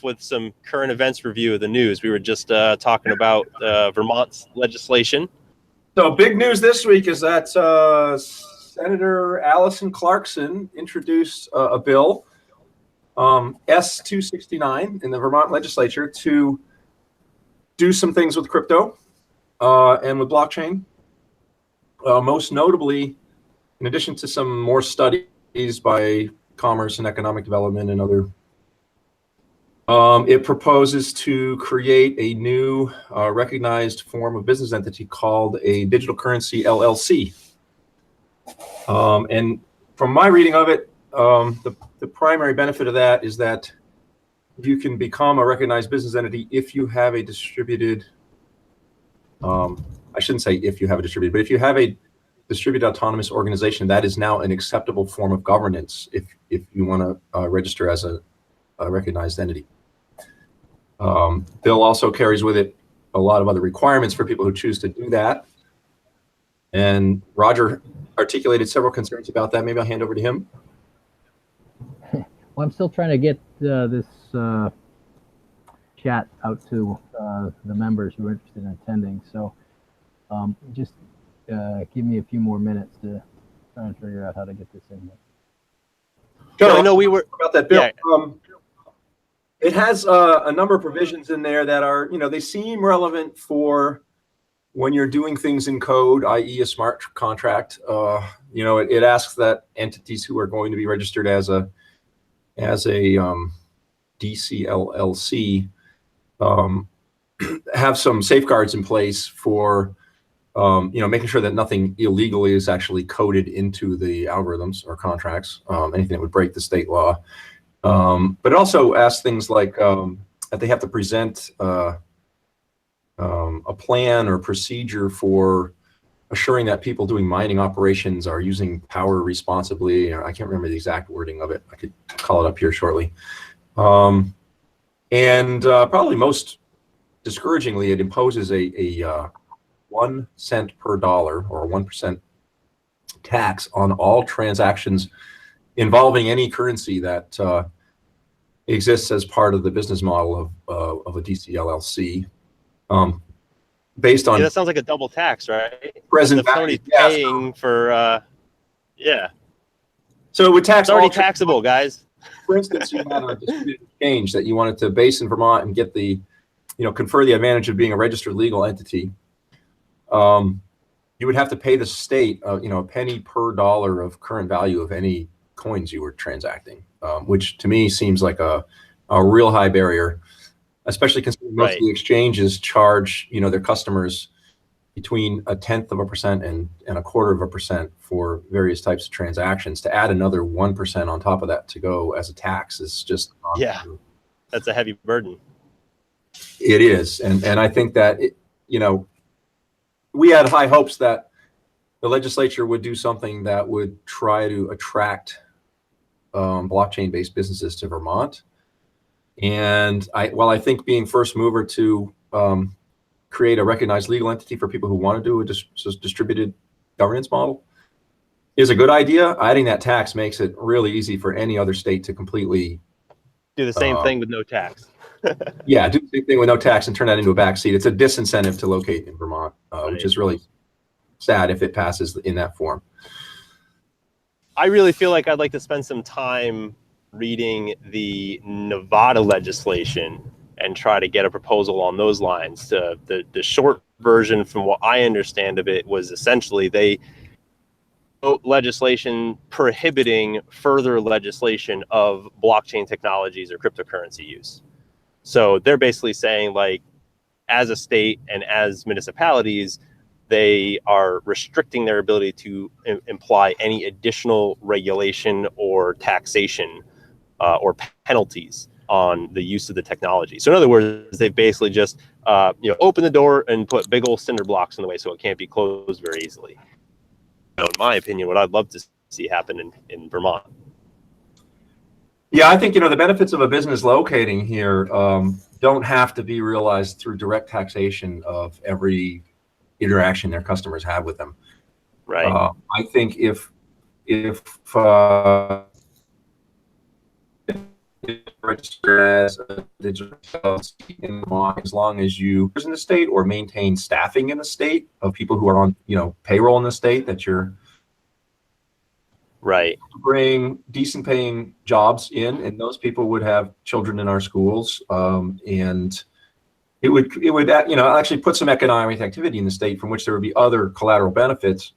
with some current events review of the news. We were just talking about Vermont's legislation. So big news this week is that Senator Allison Clarkson introduced a bill, S-269, in the Vermont legislature to do some things with crypto and with blockchain. Most notably, in addition to some more studies by Commerce and Economic Development and other, it proposes to create a new recognized form of business entity called a digital currency LLC. And from my reading of it, the primary benefit of that is that you can become a recognized business entity if you have a distributed, I shouldn't say if you have a distributed, but if you have a distributed autonomous organization, that is now an acceptable form of governance if you want to register as a recognized entity. Bill also carries with it a lot of other requirements for people who choose to do that. And Roger articulated several concerns about that. Maybe I'll hand over to him. Well, I'm still trying to get this chat out to the members who are interested in attending. So just give me a few more minutes to try and figure out how to get this in there. No, I know we were about that bill. Yeah. It has a number of provisions in there that are, they seem relevant for when you're doing things in code, i.e. a smart contract. It asks that entities who are going to be registered as a DCLLC have some safeguards in place for making sure that nothing illegal is actually coded into the algorithms or contracts, anything that would break the state law. But it also asks things like that they have to present a plan or procedure for assuring that people doing mining operations are using power responsibly. I can't remember the exact wording of it. I could call it up here shortly. And probably most discouragingly, it imposes a 1 cent per dollar or a 1% tax on all transactions involving any currency that exists as part of the business model of a DCLLC. Based on that sounds like a double tax, right? Present value. Paying for so it would tax. It's already taxable, guys. For instance, you had a distributed exchange that you wanted to base in Vermont and get the, confer the advantage of being a registered legal entity. You would have to pay the state, a penny per dollar of current value of any coins you were transacting, which to me seems like a real high barrier, especially considering most of the exchanges charge, their customers between 0.1% and 0.25% for various types of transactions. To add another 1% on top of that to go as a tax is just that's a heavy burden. It is, and I think that we had high hopes that the legislature would do something that would try to attract blockchain-based businesses to Vermont. And I think being first mover to create a recognized legal entity for people who want to do a distributed governance model is a good idea. Adding that tax makes it really easy for any other state to completely do the same thing with no tax. Yeah, do the same thing with no tax and turn that into a backseat. It's a disincentive to locate in Vermont, which is really sad if it passes in that form. I really feel like I'd like to spend some time reading the Nevada legislation and try to get a proposal on those lines. The short version, from what I understand of it, was essentially they wrote legislation prohibiting further legislation of blockchain technologies or cryptocurrency use. So they're basically saying, like, as a state and as municipalities, they are restricting their ability to imply any additional regulation or taxation or penalties on the use of the technology. So in other words, they've basically just opened the door and put big old cinder blocks in the way so it can't be closed very easily. In my opinion, what I'd love to see happen in Vermont. Yeah, I think the benefits of a business locating here don't have to be realized through direct taxation of every interaction their customers have with them. Right. I think if register as a digital LLC in Vermont as long as you live in the state or maintain staffing in the state of people who are on, payroll in the state that you're Right. bring decent paying jobs in, and those people would have children in our schools, and it would actually put some economic activity in the state from which there would be other collateral benefits,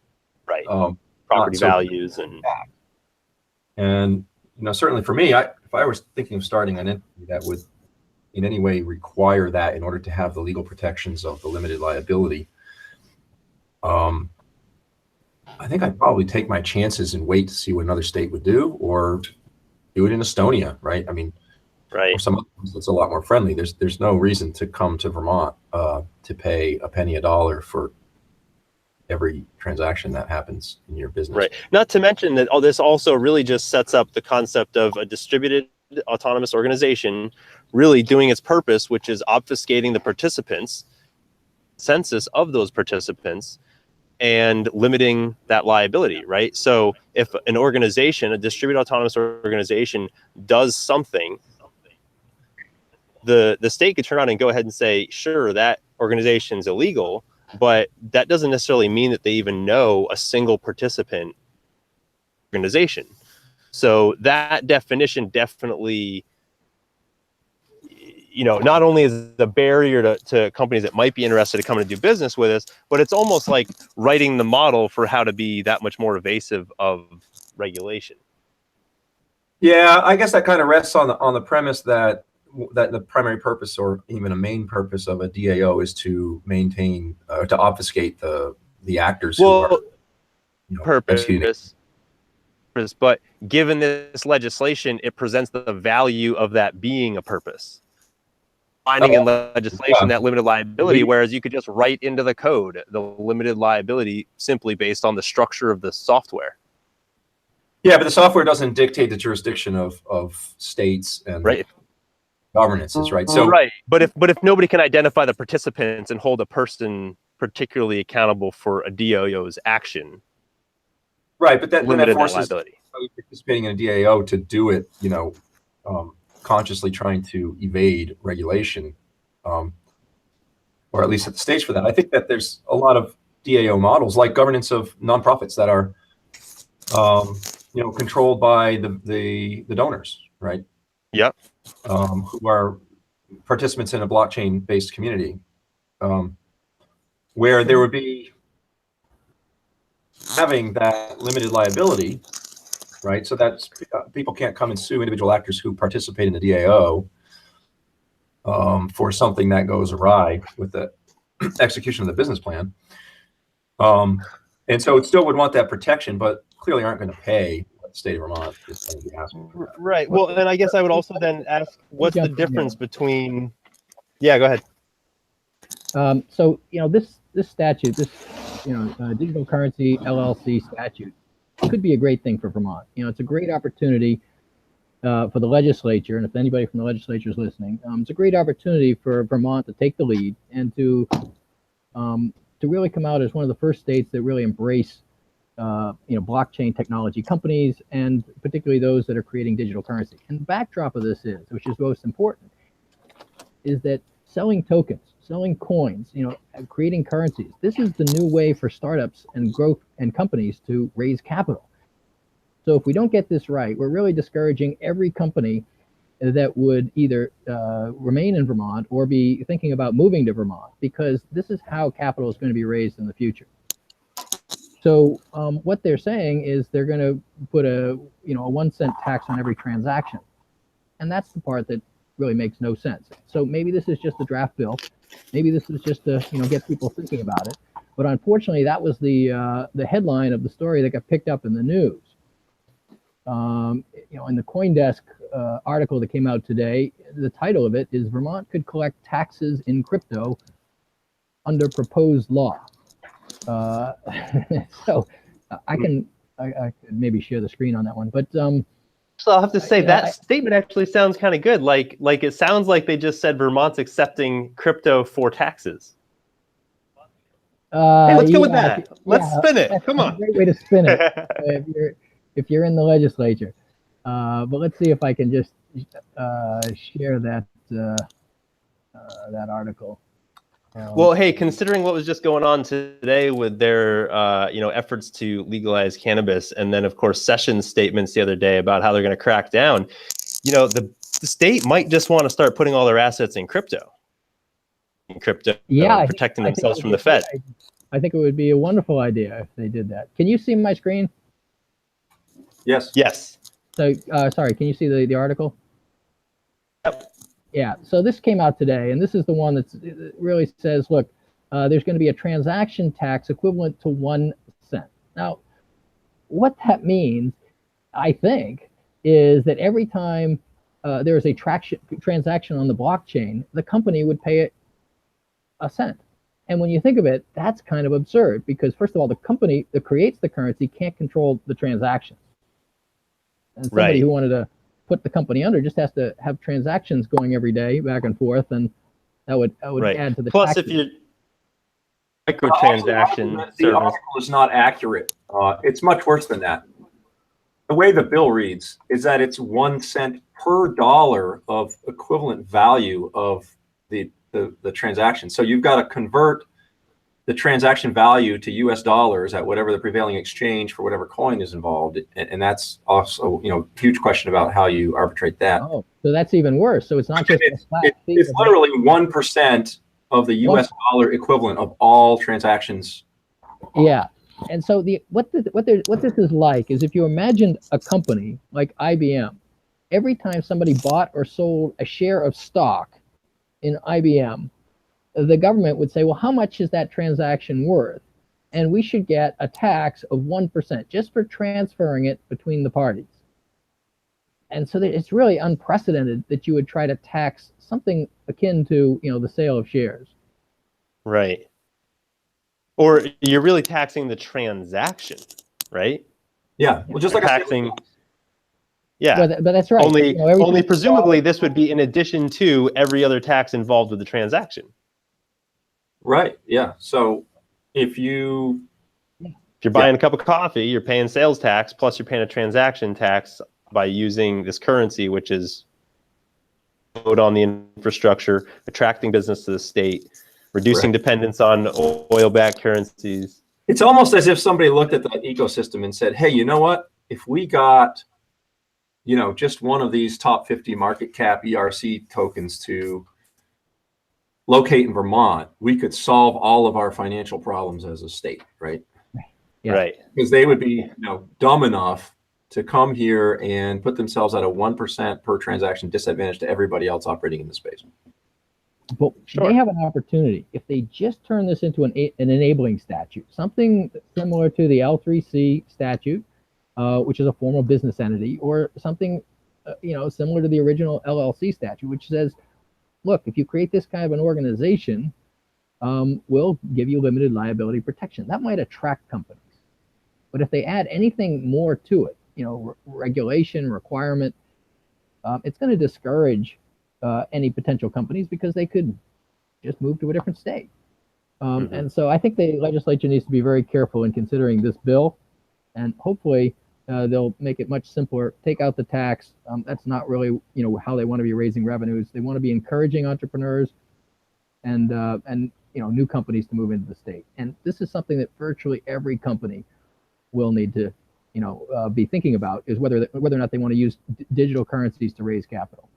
Right. not Property so- values and certainly for me, if I was thinking of starting an entity that would in any way require that in order to have the legal protections of the limited liability, I think I'd probably take my chances and wait to see what another state would do, or do it in Estonia, right? I mean, right. or some other place that's a lot more friendly. There's no reason to come to Vermont to pay a penny a dollar for every transaction that happens in your business. Right. Not to mention that this also really just sets up the concept of a distributed autonomous organization really doing its purpose, which is obfuscating the participants, census of those participants, and limiting that liability, right? So if an organization, a distributed autonomous organization, does something, the state could turn around and go ahead and say, sure, that organization is illegal, but that doesn't necessarily mean that they even know a single participant organization. So that definition definitely, not only is the barrier to companies that might be interested to come and do business with us, but it's almost like writing the model for how to be that much more evasive of regulation. Yeah, I guess that kind of rests on the premise that the primary purpose or even a main purpose of a DAO is to maintain to obfuscate the actors who are executing. But given this legislation, it presents the value of that being a purpose. Finding in legislation that limited liability, whereas you could just write into the code the limited liability simply based on the structure of the software. Yeah, but the software doesn't dictate the jurisdiction of states and governances, right? So right, but if nobody can identify the participants and hold a person particularly accountable for a DAO's action, right, but then that forces liability. Participating in a DAO to do it, consciously trying to evade regulation, or at least at the stage for that. I think that there's a lot of DAO models, like governance of nonprofits, that are, controlled by the donors, right? Yep. Who are participants in a blockchain-based community, where there would be having that limited liability, right? So that people can't come and sue individual actors who participate in the DAO for something that goes awry with the execution of the business plan. And so it still would want that protection, but clearly aren't going to pay what the state of Vermont is going to be asking for that. Right. Well, and I guess I would also then ask, what's the difference between? Yeah, go ahead. So this statute, digital currency LLC statute, could be a great thing for Vermont. It's a great opportunity for the legislature, and if anybody from the legislature is listening, it's a great opportunity for Vermont to take the lead and to really come out as one of the first states that really embrace blockchain technology companies, and particularly those that are creating digital currency. And the backdrop of this is, which is most important, is that selling tokens, selling coins, creating currencies. This is the new way for startups and growth and companies to raise capital. So if we don't get this right, we're really discouraging every company that would either remain in Vermont or be thinking about moving to Vermont, because this is how capital is going to be raised in the future. So what they're saying is they're going to put a 1 cent tax on every transaction, and that's the part that really makes no sense. So maybe this is just a draft bill. Maybe this is just to get people thinking about it. But unfortunately, that was the headline of the story that got picked up in the news. In the CoinDesk article that came out today, the title of it is "Vermont could collect taxes in crypto under proposed law." So I could maybe share the screen on that one, but so I'll have to say that statement actually sounds kind of good. Like it sounds like they just said Vermont's accepting crypto for taxes. Hey, let's go with that. Let's spin it. Come on. Great way to spin it if you're in the legislature. But let's see if I can just share that that article. Well, hey, considering what was just going on today with their, efforts to legalize cannabis, and then of course Sessions' statements the other day about how they're going to crack down, the state might just want to start putting all their assets in crypto, yeah, protecting themselves from the Fed. I think it would be a wonderful idea if they did that. Can you see my screen? Yes. Yes. So, sorry, can you see the article? Yep. Yeah, so this came out today, and this is the one that really says, look, there's going to be a transaction tax equivalent to 1 cent. Now, what that means, I think, is that every time there is a transaction on the blockchain, the company would pay it a cent. And when you think of it, that's kind of absurd because, first of all, the company that creates the currency can't control the transactions. And somebody who wanted to put the company under just has to have transactions going every day back and forth, and that would add to the plus taxes. If you microtransaction the article is not accurate. It's much worse than that. The way the bill reads is that it's 1 cent per dollar of equivalent value of the transaction. So you've got to convert the transaction value to US dollars at whatever the prevailing exchange for whatever coin is involved. And that's also, huge question about how you arbitrate that. Oh, so that's even worse. So it's not just it's literally 1% of the US dollar equivalent of all transactions. Yeah. And so what this is like is if you imagined a company like IBM, every time somebody bought or sold a share of stock in IBM, the government would say, well, how much is that transaction worth? And we should get a tax of 1% just for transferring it between the parties. And so it's really unprecedented that you would try to tax something akin to, the sale of shares. Right. Or you're really taxing the transaction, right? Yeah. Well, just like taxing. Yeah, but that's right. Only presumably this would be in addition to every other tax involved with the transaction. Right. Yeah. So if you're buying a cup of coffee, you're paying sales tax, plus you're paying a transaction tax by using this currency, which is load on the infrastructure, attracting business to the state, reducing dependence on oil-backed currencies. It's almost as if somebody looked at the ecosystem and said, hey, you know what? If we got, just one of these top 50 market cap ERC tokens to locate in Vermont, we could solve all of our financial problems as a state, right? Yeah. Right. Because they would be, dumb enough to come here and put themselves at a 1% per transaction disadvantage to everybody else operating in the space. But they have an opportunity if they just turn this into an enabling statute, something similar to the L3C statute, which is a formal business entity, or something, similar to the original LLC statute, which says, look, if you create this kind of an organization, we'll give you limited liability protection. That might attract companies. But if they add anything more to it, regulation, requirement, it's going to discourage any potential companies because they could just move to a different state. And so I think the legislature needs to be very careful in considering this bill, and hopefully they'll make it much simpler, take out the tax. That's not really, how they want to be raising revenues. They want to be encouraging entrepreneurs and new companies to move into the state. And this is something that virtually every company will need to, be thinking about, is whether or not they want to use digital currencies to raise capital.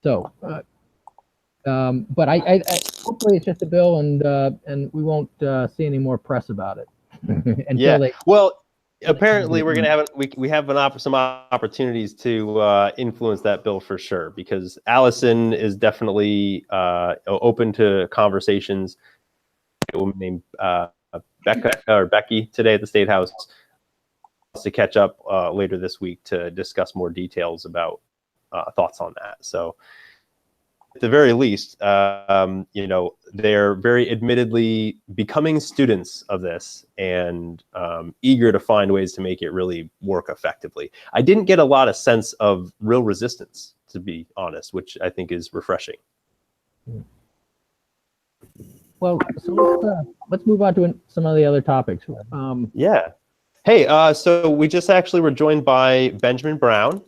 So, but I hopefully it's just a bill, and we won't see any more press about it. Well, apparently we're gonna have we have some opportunities to influence that bill for sure, because Allison is definitely open to conversations. A woman named Becky today at the State House to catch up later this week to discuss more details about thoughts on that. So at the very least, they're very admittedly becoming students of this and eager to find ways to make it really work effectively. I didn't get a lot of sense of real resistance, to be honest, which I think is refreshing. Well, so let's move on to some of the other topics. Yeah. Hey, so we just actually were joined by Benjamin Brown,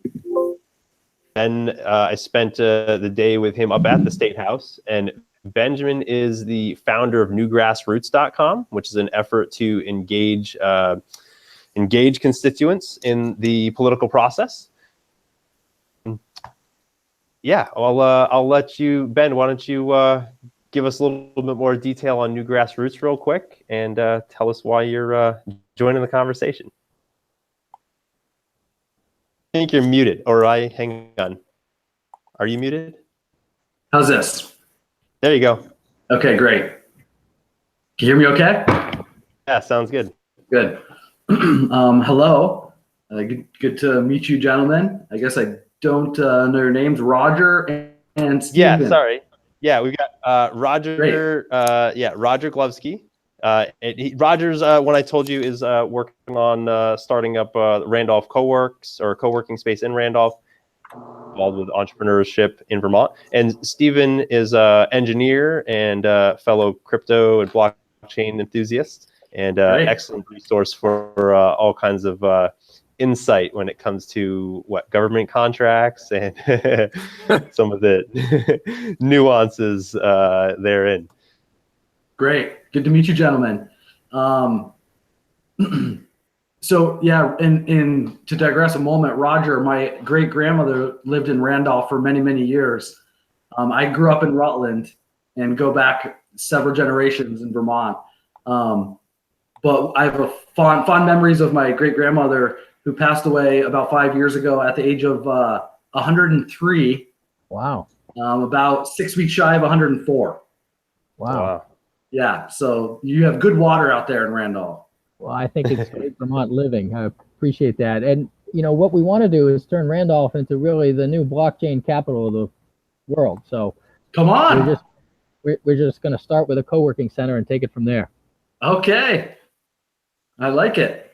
and I spent the day with him up at the State House. And Benjamin is the founder of newgrassroots.com, which is an effort to engage constituents in the political process. Yeah, I'll let you, Ben. Why don't you give us a little bit more detail on New Grassroots real quick, and tell us why you're joining the conversation. I think you're muted, or hang on. Are you muted? How's this? There you go. Okay, great. Can you hear me okay? Yeah, sounds good. Good. Hello. Good to meet you, gentlemen. I guess I don't know your names, Roger and Steven. Yeah, sorry. Yeah, we've got Roger. Roger Glovsky. Roger's when I told you is working on starting up Randolph co-working space in Randolph, involved with entrepreneurship in Vermont. And Steven is an engineer and fellow crypto and blockchain enthusiast, and excellent resource for all kinds of insight when it comes to government contracts and some of the nuances therein. Great. Good to meet you, gentlemen. So yeah, and to digress a moment, Roger, my great grandmother lived in Randolph for many, many years. I grew up in Rutland and go back several generations in Vermont. But I have fond memories of my great grandmother who passed away about 5 years ago at the age of 103. Wow. About 6 weeks shy of 104. Wow. Yeah, so you have good water out there in Randolph. Well, I think it's great Vermont living. I appreciate that. And, what we want to do is turn Randolph into really the new blockchain capital of the world. So come on. We're just going to start with a co-working center and take it from there. Okay. I like it.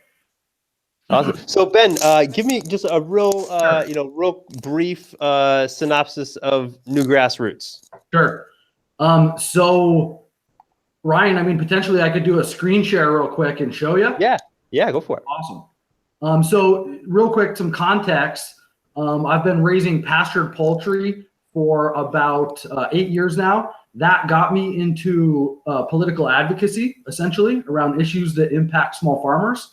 Awesome. So Ben, give me just a real, real brief synopsis of New Grassroots. Sure. So Ryan, I mean, potentially I could do a screen share real quick and show you. Yeah, go for it. Awesome. So real quick, some context. I've been raising pastured poultry for about 8 years now. That got me into political advocacy, essentially, around issues that impact small farmers.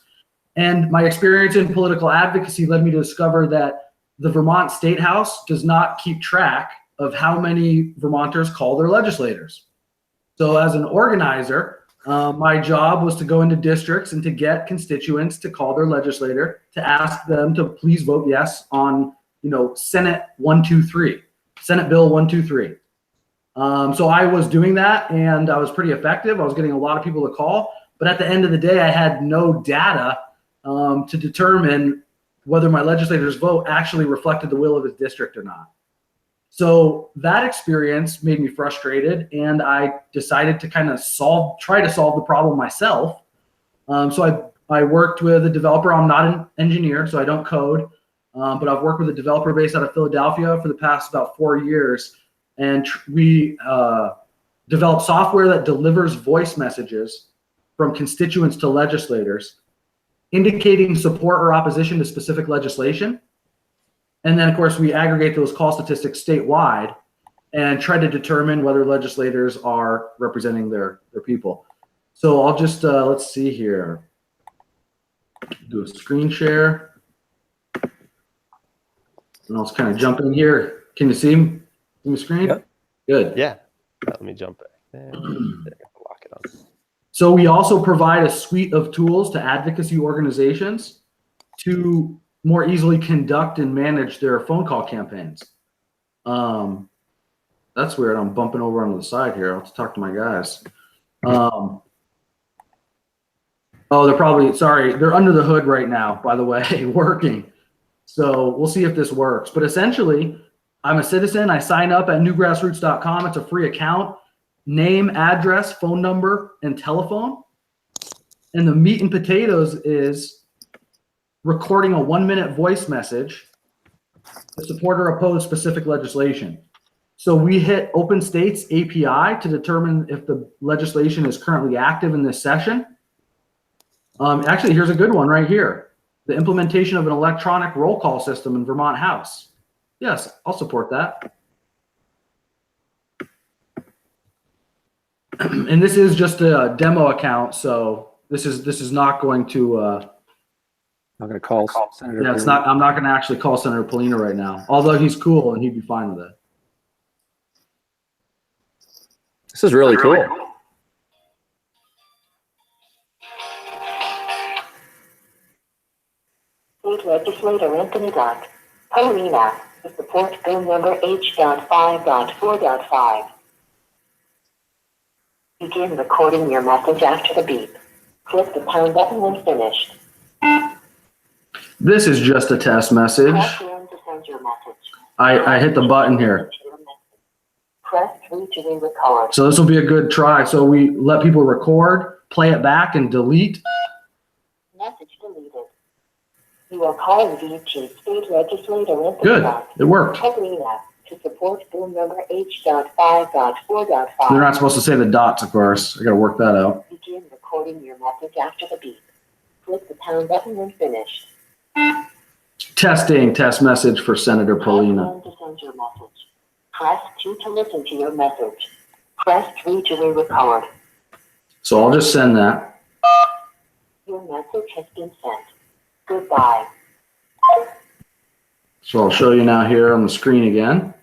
And my experience in political advocacy led me to discover that the Vermont State House does not keep track of how many Vermonters call their legislators. So as an organizer, my job was to go into districts and to get constituents to call their legislator to ask them to please vote yes on, Senate 123, Senate Bill 123. So I was doing that, and I was pretty effective. I was getting a lot of people to call, but at the end of the day, I had no data to determine whether my legislator's vote actually reflected the will of his district or not. So that experience made me frustrated, and I decided to kind of try to solve the problem myself. So I worked with a developer. I'm not an engineer, so I don't code, but I've worked with a developer based out of Philadelphia for the past about 4 years, and we developed software that delivers voice messages from constituents to legislators, indicating support or opposition to specific legislation. And then, of course, we aggregate those call statistics statewide and try to determine whether legislators are representing their people. So I'll just, let's see here. Do a screen share. And I'll just kind of jump in here. Can you see the screen? Yep. Good. Yeah. Let me jump back there. Lock it on. So we also provide a suite of tools to advocacy organizations to more easily conduct and manage their phone call campaigns. That's weird. I'm bumping over on the side here. I'll have to talk to my guys. Oh, they're probably, sorry, they're under the hood right now, by the way, working. So we'll see if this works. But essentially, I'm a citizen. I sign up at newgrassroots.com. It's a free account. Name, address, phone number, and telephone. And the meat and potatoes is recording a 1-minute voice message to support or oppose specific legislation. So we hit Open States API to determine if the legislation is currently active in this session. Actually, here's a good one right here. The implementation of an electronic roll call system in Vermont House. Yes, I'll support that. And this is just a demo account, so this is not going to. I'm going to call Senator. Yeah, it's not. I'm not going to actually call Senator Polina right now, although he's cool and he'd be fine with it. This is really cool. State Legislator Anthony Duck, Polina, to support bill number H.5.4.5. Begin recording your message after the beep. Click the pound button when finished. This is just a test message. Press 1 to send your message. I hit the button here. Press 3 to re-record. So this will be a good try. So we let people record, play it back, and delete. Message deleted. You are calling VT State Legislator Anthony Good. Duck, It worked. Polina, to support bill number H.5.4.5. They're not supposed to say the dots, of course. I got to work that out. Begin recording your message after the beep. Click the pound button when finished. Testing test message for Senator Press Polina. 1 to send your message. Press 2 to listen to your message. Press 3 to re-record. So I'll just send that. Your message has been sent. Goodbye. So I'll show you now here on the screen again.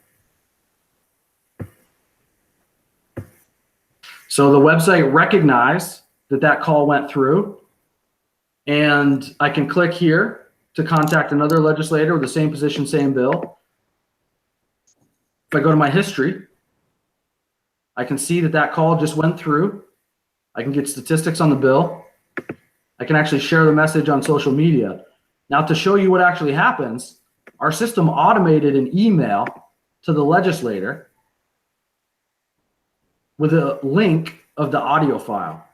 So the website recognized that that call went through, and I can click here to contact another legislator with the same position, same bill. If I go to my history, I can see that that call just went through. I can get statistics on the bill. I can actually share the message on social media. Now, to show you what actually happens, our system automated an email to the legislator with a link of the audio file.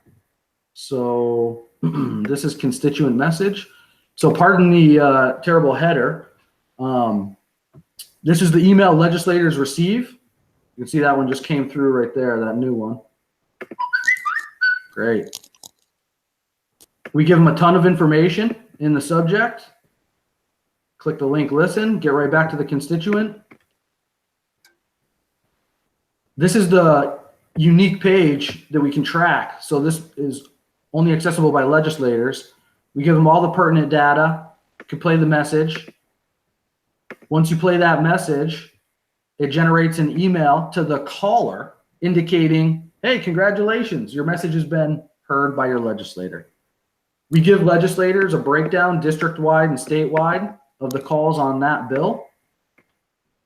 So this is constituent message. So pardon the terrible header. This is the email legislators receive. You can see that one just came through right there, that new one. Great. We give them a ton of information in the subject. Click the link, listen, get right back to the constituent. This is the unique page that we can track. So this is only accessible by legislators. We give them all the pertinent data, can play the message. Once you play that message, it generates an email to the caller indicating, hey, congratulations, your message has been heard by your legislator. We give legislators a breakdown district-wide and statewide of the calls on that bill.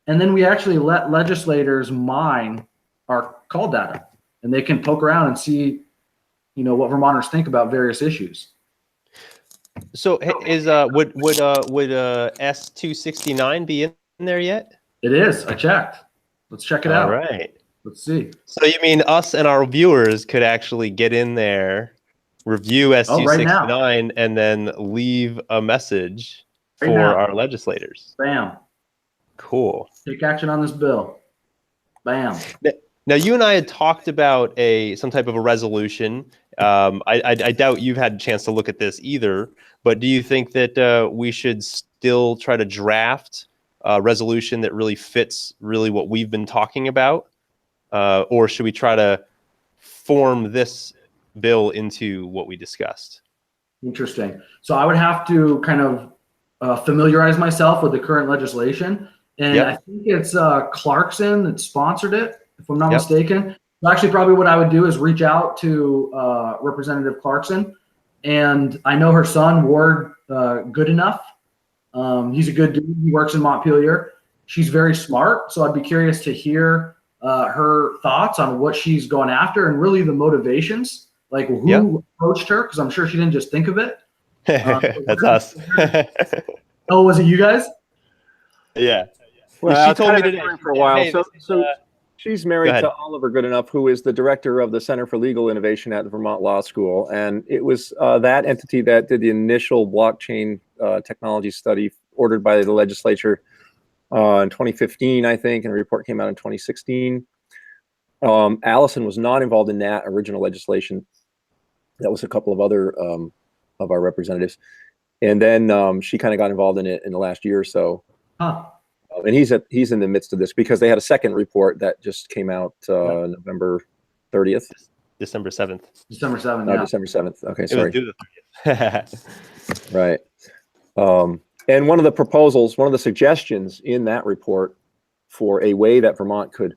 And then we actually let legislators mine our call data, and they can poke around and see, you know, what Vermonters think about various issues. So is would S269 be in there yet? It is. I checked. Let's check it out. All right. Let's see. So you mean us and our viewers could actually get in there, review S269, and then leave a message for our legislators? Bam. Cool. Take action on this bill. Bam. Now, you and I had talked about some type of a resolution. I doubt you've had a chance to look at this either, but do you think that we should still try to draft a resolution that really fits really what we've been talking about? Or should we try to form this bill into what we discussed? Interesting. So I would have to kind of familiarize myself with the current legislation. And I think it's Clarkson that sponsored it, if I'm not mistaken. So actually, probably what I would do is reach out to Representative Clarkson. And I know her son, Ward Goodenough. He's a good dude. He works in Montpelier. She's very smart. So I'd be curious to hear her thoughts on what she's going after and really the motivations, like who approached her, because I'm sure she didn't just think of it. That's us. Oh, was it you guys? Yeah. Well, she told me today for a while. Hey, So she's married to Oliver Goodenough, who is the director of the Center for Legal Innovation at the Vermont Law School. And it was that entity that did the initial blockchain technology study ordered by the legislature in 2015, I think, and a report came out in 2016. Allison was not involved in that original legislation. That was a couple of other of our representatives. And then she kind of got involved in it in the last year or so. Huh. And he's in the midst of this because they had a second report that just came out November 30th. December 7th. December 7th. No, Yeah. December 7th. Okay, It was sorry. due the 30th. Right. And one of the proposals, one of the suggestions in that report for a way that Vermont could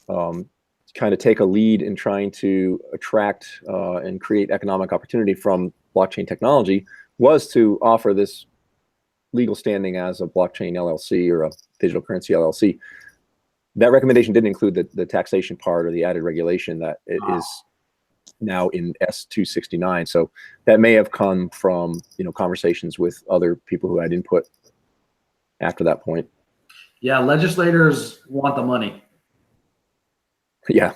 kind of take a lead in trying to attract and create economic opportunity from blockchain technology was to offer this legal standing as a blockchain LLC or a digital currency LLC. That recommendation didn't include the taxation part or the added regulation that it is now in S269. So that may have come from, you know, conversations with other people who had input after that point. Yeah, legislators want the money. Yeah.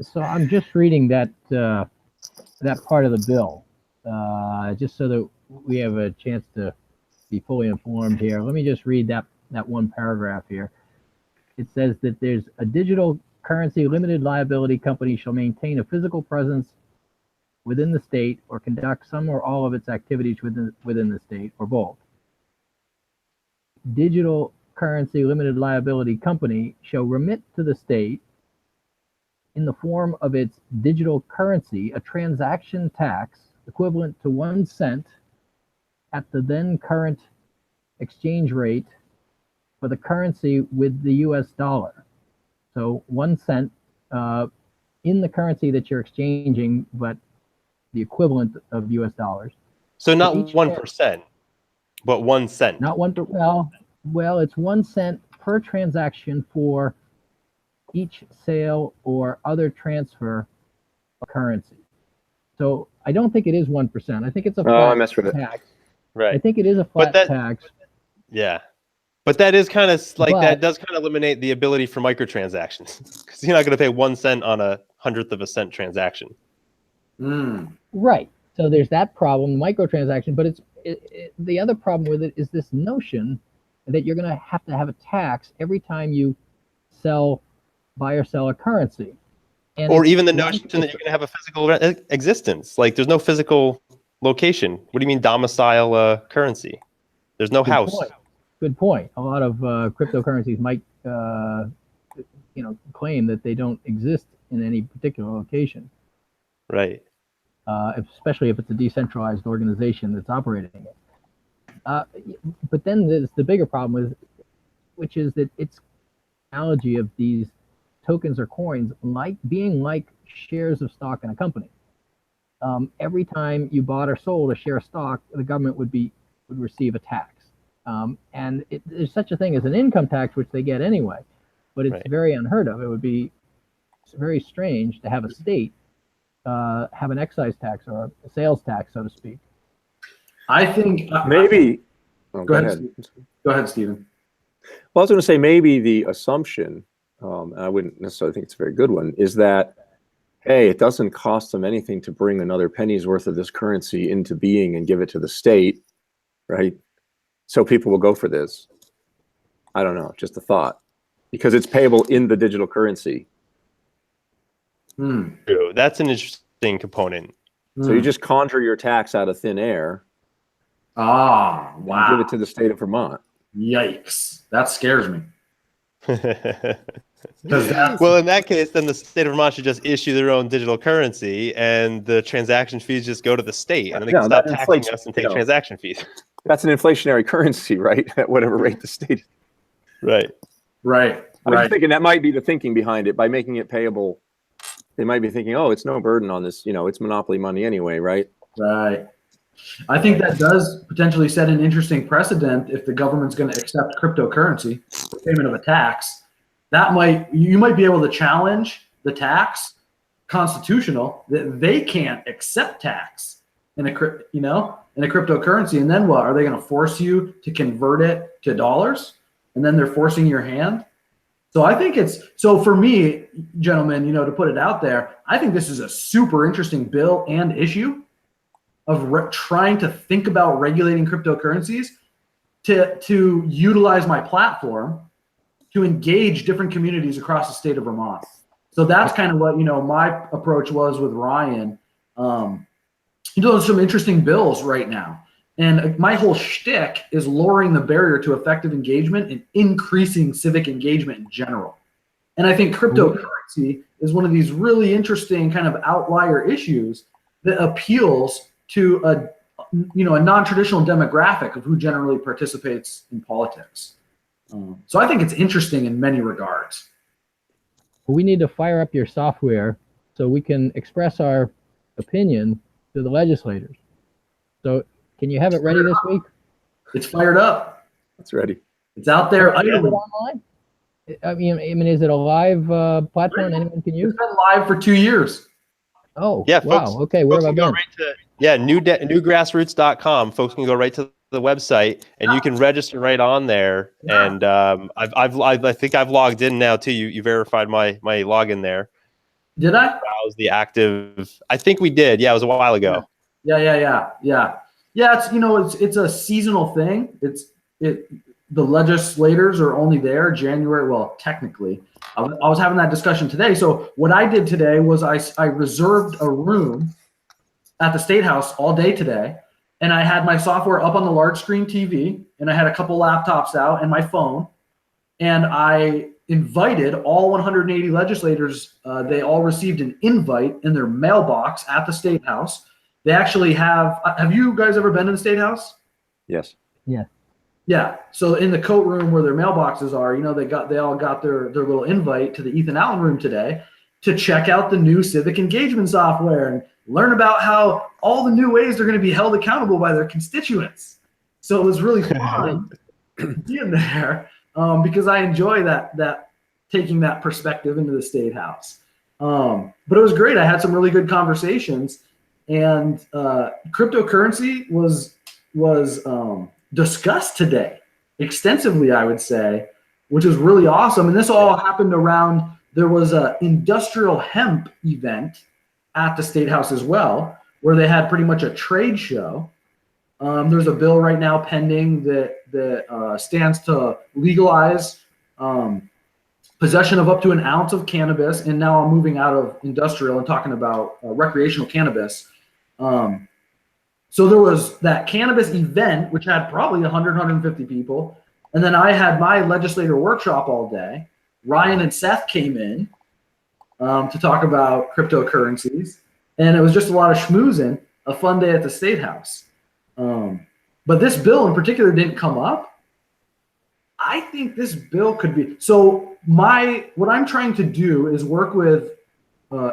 So I'm just reading that that part of the bill, just so that we have a chance to be fully informed here. Let me just read that one paragraph here. It says that there's a digital currency limited liability company shall maintain a physical presence within the state or conduct some or all of its activities within the state or both. Digital currency limited liability company shall remit to the state in the form of its digital currency a transaction tax equivalent to 1 cent at the then current exchange rate for the currency with the US dollar. So 1 cent in the currency that you're exchanging, but the equivalent of US dollars. So not 1%, but 1 cent. Not one, well, it's 1 cent per transaction for each sale or other transfer of currency. So I don't think it is 1%. I think it's a I flat messed with it. tax. Right. I think it is a flat tax. Yeah. But that is kind of like, But- that does kind of eliminate the ability for microtransactions because you're not going to pay 1 cent on a 100th of a cent transaction. Right. So there's that problem, microtransaction, but the other problem with it is this notion that you're going to have a tax every time you buy or sell a currency. And Or even the notion that you're going to have a physical existence. Like there's no physical location. What do you mean domicile currency? There's no house. Good point. A lot of cryptocurrencies might, claim that they don't exist in any particular location. Right. Especially if it's a decentralized organization that's operating it. But then there's the bigger problem which is that it's analogy of these tokens or coins being like shares of stock in a company. Every time you bought or sold a share of stock, the government would receive a tax. And there's such a thing as an income tax, which they get anyway, but it's very unheard of. It would be very strange to have a state have an excise tax or a sales tax, so to speak. I think maybe. Go ahead. Go ahead, Stephen. Well, I was going to say maybe the assumption, and I wouldn't necessarily think it's a very good one, is that, hey, it doesn't cost them anything to bring another penny's worth of this currency into being and give it to the state, right? So people will go for this. I don't know, just a thought. Because it's payable in the digital currency. True. That's an interesting component. So you just conjure your tax out of thin air. Wow. And give it to the state of Vermont. Yikes. That scares me. Well, in that case, then the state of Vermont should just issue their own digital currency and the transaction fees just go to the state and they can stop taxing us and take transaction fees. That's an inflationary currency, right? At whatever rate the state. Right. I'm thinking that might be the thinking behind it. By making it payable, they might be thinking, oh, it's no burden on this, it's monopoly money anyway, right? Right. I think that does potentially set an interesting precedent if the government's going to accept cryptocurrency for payment of a tax. You might be able to challenge the tax constitutional that they can't accept tax in a cryptocurrency. And then what? Are they going to force you to convert it to dollars? And then they're forcing your hand? So I think so for me, gentlemen, to put it out there, I think this is a super interesting bill and issue of trying to think about regulating cryptocurrencies to utilize my platform to engage different communities across the state of Vermont. So that's kind of what, my approach was with Ryan. doing some interesting bills right now. And my whole shtick is lowering the barrier to effective engagement and increasing civic engagement in general. And I think cryptocurrency is one of these really interesting kind of outlier issues that appeals to a non-traditional demographic of who generally participates in politics. So I think it's interesting in many regards. We need to fire up your software so we can express our opinion to the legislators. So can you have it ready this week? It's fired up. It's ready. It's out there. Is it online? I mean, is it a live platform anyone can use? It's been live for 2 years. Oh, Yeah, wow. folks, Okay, where have I been? newgrassroots.com. Folks can go right to the website, and you can register right on there. Yeah. And I think I've logged in now too. You verified my login there. Did I? Browse the active. I think we did. Yeah, it was a while ago. Yeah. It's a seasonal thing. The legislators are only there January. Well, technically, I was having that discussion today. So what I did today was I reserved a room at the State House all day today, and I had my software up on the large screen TV, and I had a couple laptops out and my phone, and I invited all 180 legislators. They all received an invite in their mailbox at the State House. They actually have you guys ever been in the State House? Yes. Yeah. Yeah. So in the coat room where their mailboxes are, they all got their little invite to the Ethan Allen room today to check out the new civic engagement software and learn about how all the new ways they're going to be held accountable by their constituents. So it was really fun being there because I enjoy that taking that perspective into the State House. But it was great. I had some really good conversations, and cryptocurrency was discussed today extensively, I would say, which is really awesome. And this all happened around, there was a industrial hemp event at the State House as well, where they had pretty much a trade show. There's a bill right now pending that stands to legalize possession of up to an ounce of cannabis. And now I'm moving out of industrial and talking about recreational cannabis. So there was that cannabis event, which had probably 100, 150 people. And then I had my legislator workshop all day. Ryan and Seth came in to talk about cryptocurrencies. And it was just a lot of schmoozing, a fun day at the State House. But this bill in particular didn't come up. I think this bill could be, so what I'm trying to do is work with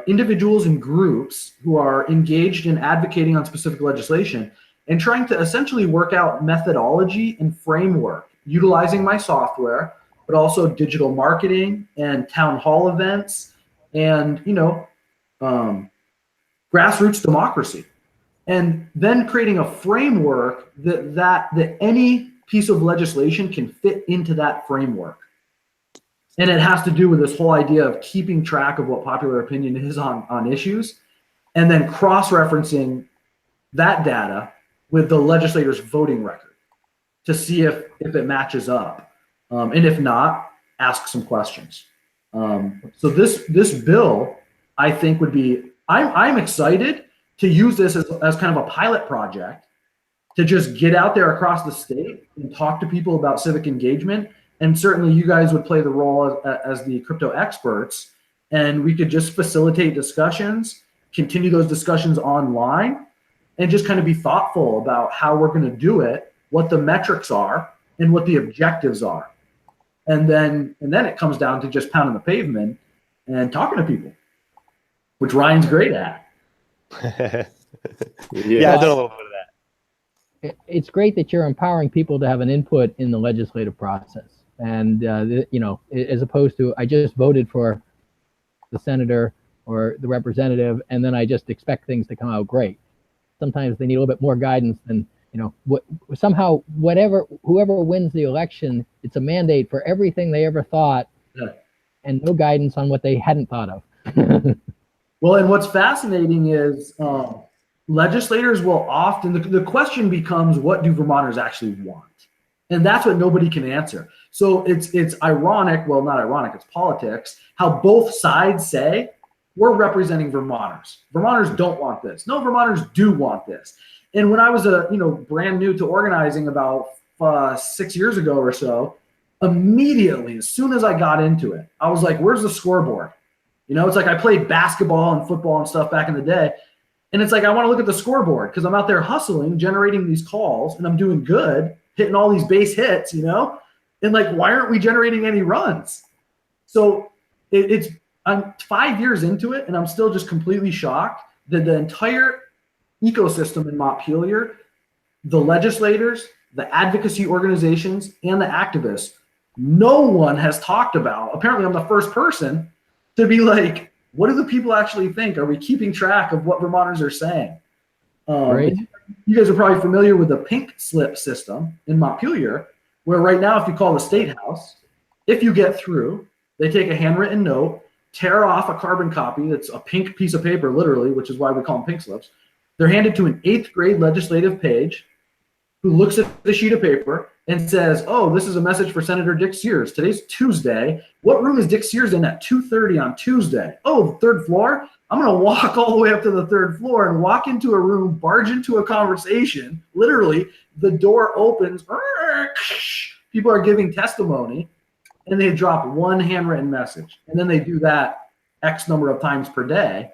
individuals and groups who are engaged in advocating on specific legislation and trying to essentially work out methodology and framework, utilizing my software, but also digital marketing and town hall events and, grassroots democracy. And then creating a framework that any piece of legislation can fit into that framework. And it has to do with this whole idea of keeping track of what popular opinion is on issues, and then cross-referencing that data with the legislator's voting record to see if it matches up. And if not, ask some questions. So this bill, I think, would be, I'm excited to use this as kind of a pilot project to just get out there across the state and talk to people about civic engagement. And certainly you guys would play the role as the crypto experts, and we could just facilitate discussions, continue those discussions online, and just kind of be thoughtful about how we're going to do it, what the metrics are, and what the objectives are. And then it comes down to just pounding the pavement and talking to people, which Ryan's great at. Yeah, I've done a little bit of that. It's great that you're empowering people to have an input in the legislative process. And, as opposed to, I just voted for the senator or the representative, and then I just expect things to come out great. Sometimes they need a little bit more guidance than, whoever wins the election, it's a mandate for everything they ever thought, and no guidance on what they hadn't thought of. Well, and what's fascinating is legislators will often, the question becomes, what do Vermonters actually want? And that's what nobody can answer. So it's ironic, well, not ironic, it's politics, how both sides say we're representing Vermonters. Vermonters don't want this. No, Vermonters do want this. And when I was brand new to organizing about 6 years ago or so, immediately, as soon as I got into it, I was like, where's the scoreboard? It's like I played basketball and football and stuff back in the day. And it's like, I want to look at the scoreboard because I'm out there hustling, generating these calls, and I'm doing good, hitting all these base hits, and like, why aren't we generating any runs? So I'm 5 years into it, and I'm still just completely shocked that the entire ecosystem in Montpelier, the legislators, the advocacy organizations, and the activists, no one has talked about. Apparently, I'm the first person to be like, what do the people actually think? Are we keeping track of what Vermonters are saying? Right. You guys are probably familiar with the pink slip system in Montpelier, where right now, if you call the State House, if you get through, they take a handwritten note, tear off a carbon copy that's a pink piece of paper, literally, which is why we call them pink slips. They're handed to an 8th grade legislative page who looks at the sheet of paper and says, oh, this is a message for Senator Dick Sears. Today's Tuesday. What room is Dick Sears in at 2:30 on Tuesday? Oh, the 3rd floor? I'm going to walk all the way up to the 3rd floor and walk into a room, barge into a conversation. Literally, the door opens. People are giving testimony, and they drop one handwritten message. And then they do that X number of times per day.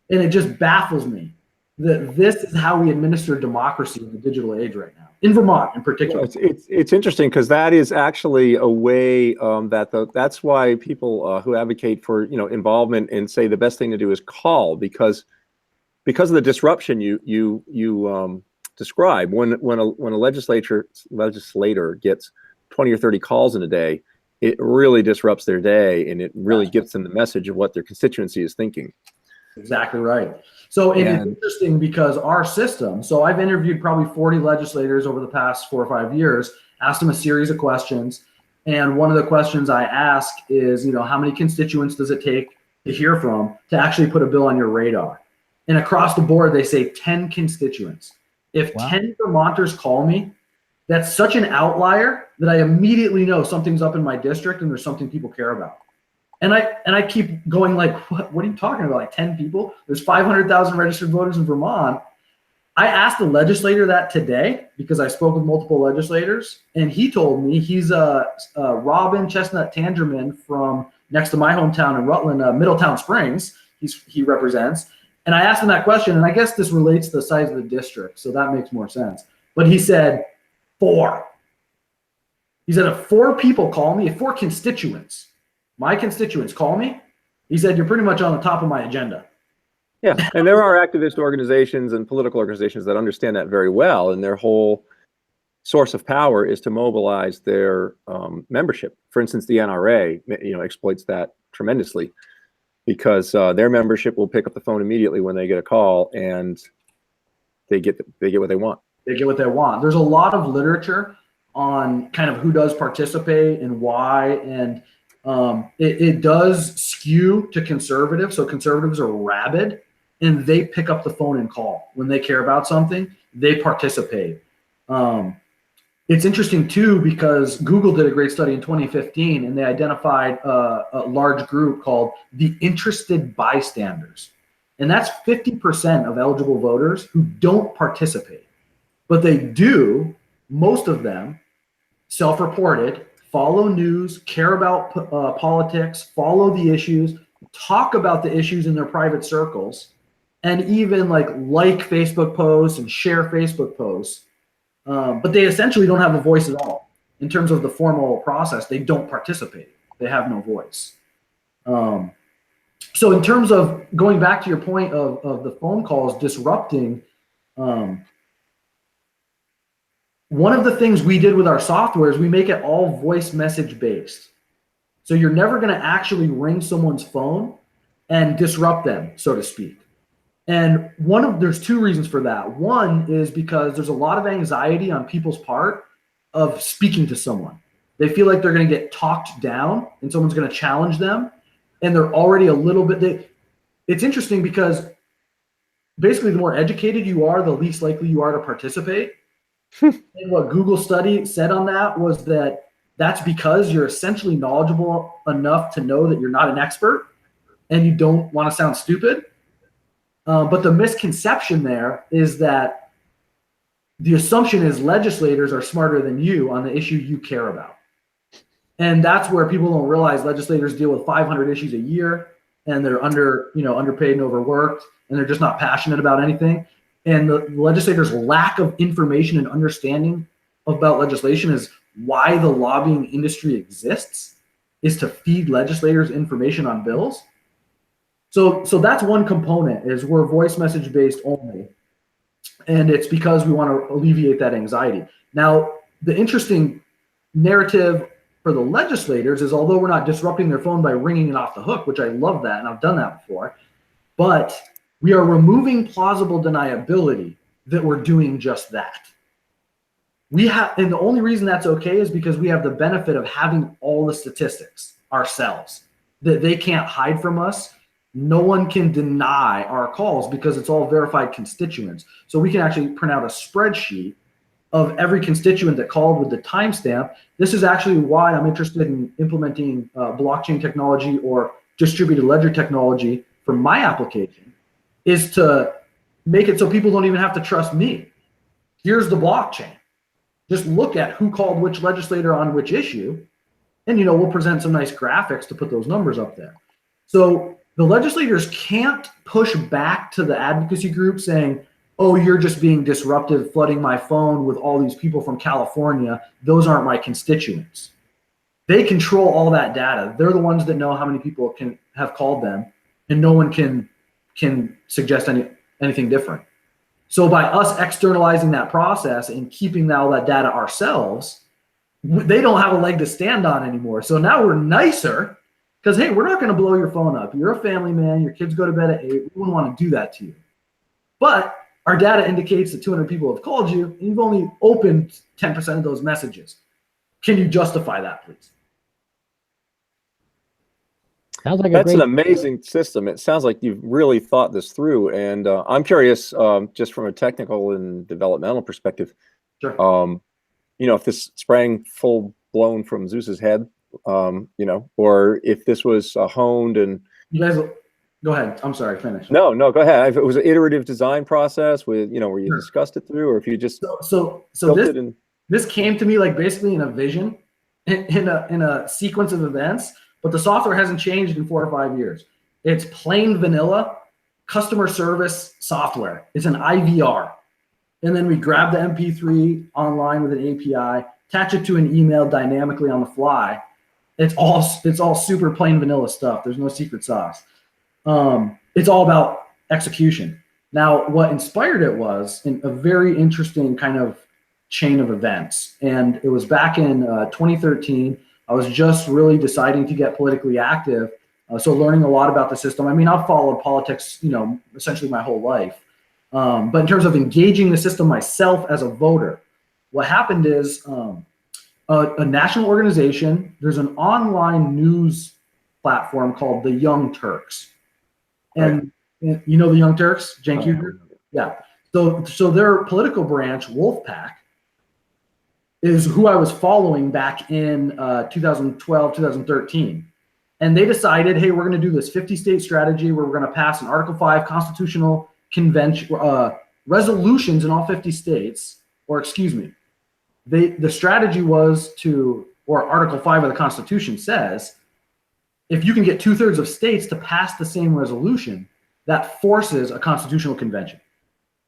And it just baffles me that this is how we administer democracy in the digital age right now, in Vermont in particular. It's interesting because that is actually a way that's why people who advocate for involvement and say the best thing to do is call, because of the disruption you describe. When a legislator gets 20 or 30 calls in a day, it really disrupts their day, and it really gets them the message of what their constituency is thinking. Exactly right. So it's interesting because our system, so I've interviewed probably 40 legislators over the past 4 or 5 years, asked them a series of questions. And one of the questions I ask is, how many constituents does it take to hear from to actually put a bill on your radar? And across the board, they say 10 constituents. If 10 Vermonters call me, that's such an outlier that I immediately know something's up in my district and there's something people care about. And I keep going like, what are you talking about? Like 10 people? There's 500,000 registered voters in Vermont. I asked the legislator that today because I spoke with multiple legislators, and he told me he's Robin Chestnut Tangerman from next to my hometown in Rutland, Middletown Springs. He represents. And I asked him that question, and I guess this relates to the size of the district, so that makes more sense. But he said 4. He said if 4 people call me, if 4 constituents, my constituents call me, he said, you're pretty much on the top of my agenda. Yeah, and there are activist organizations and political organizations that understand that very well, and their whole source of power is to mobilize their membership. For instance, the NRA, exploits that tremendously because their membership will pick up the phone immediately when they get a call, and they get what they want. They get what they want. There's a lot of literature on kind of who does participate and why, and it does skew to conservatives. So conservatives are rabid, and they pick up the phone and call when they care about something. They participate. It's interesting too because Google did a great study in 2015, and they identified a large group called the interested bystanders, and that's 50% of eligible voters who don't participate, but they do. Most of them self-reported. Follow news, care about politics, follow the issues, talk about the issues in their private circles, and even like Facebook posts and share Facebook posts. But they essentially don't have a voice at all. In terms of the formal process, they don't participate. They have no voice. So in terms of going back to your point of the phone calls disrupting, one of the things we did with our software is we make it all voice message based. So you're never going to actually ring someone's phone and disrupt them, so to speak. And there's 2 reasons for that. One is because there's a lot of anxiety on people's part of speaking to someone. They feel like they're going to get talked down and someone's going to challenge them. And they're already a little bit, it's interesting because basically the more educated you are, the least likely you are to participate. And what Google study said on that was that's because you're essentially knowledgeable enough to know that you're not an expert, and you don't want to sound stupid. But the misconception there is that the assumption is legislators are smarter than you on the issue you care about. And that's where people don't realize legislators deal with 500 issues a year, and they're underpaid and overworked, and they're just not passionate about anything. And the legislators' lack of information and understanding about legislation is why the lobbying industry exists, is to feed legislators information on bills. So that's one component, is we're voice message based only. And it's because we want to alleviate that anxiety. Now, the interesting narrative for the legislators is, although we're not disrupting their phone by ringing it off the hook, which I love that, and I've done that before, but we are removing plausible deniability that we're doing just that. And the only reason that's okay is because we have the benefit of having all the statistics ourselves that they can't hide from us. No one can deny our calls because it's all verified constituents. So we can actually print out a spreadsheet of every constituent that called with the timestamp. This is actually why I'm interested in implementing blockchain technology or distributed ledger technology for my application, is to make it so people don't even have to trust me. Here's the blockchain. Just look at who called which legislator on which issue, and we'll present some nice graphics to put those numbers up there. So the legislators can't push back to the advocacy group saying, oh, you're just being disruptive, flooding my phone with all these people from California. Those aren't my constituents. They control all that data. They're the ones that know how many people can have called them, and no one can suggest anything different. So by us externalizing that process and keeping all that data ourselves, they don't have a leg to stand on anymore. So now we're nicer because, hey, we're not going to blow your phone up. You're a family man. Your kids go to bed at 8. We wouldn't want to do that to you. But our data indicates that 200 people have called you, and you've only opened 10% of those messages. Can you justify that, please? Sounds like that's an amazing system. It sounds like you've really thought this through. And I'm curious, just from a technical and developmental perspective, sure. If this sprang full blown from Zeus's head, or if this was honed and. You guys, go ahead. I'm sorry, finish. No, go ahead. If it was an iterative design process with, where you discussed it through, or if you just this came to me like basically in a vision, in a sequence of events. But the software hasn't changed in 4 or 5 years. It's plain vanilla customer service software. It's an IVR. And then we grab the MP3 online with an API, attach it to an email dynamically on the fly. It's all super plain vanilla stuff. There's no secret sauce. It's all about execution. Now, what inspired it was a very interesting kind of chain of events. And it was back in 2013. I was just really deciding to get politically active, so learning a lot about the system. I mean, I've followed politics, essentially my whole life. But in terms of engaging the system myself as a voter, what happened is a national organization, there's an online news platform called the Young Turks. And you know the Young Turks, Cenk Uygur? Yeah. So their political branch, Wolfpack, is who I was following back in 2012, 2013. And they decided, hey, we're going to do this 50-state strategy where we're going to pass an Article 5 constitutional convention, resolutions in all 50 states, or excuse me, the strategy was or Article 5 of the Constitution says, if you can get 2/3 of states to pass the same resolution, that forces a constitutional convention.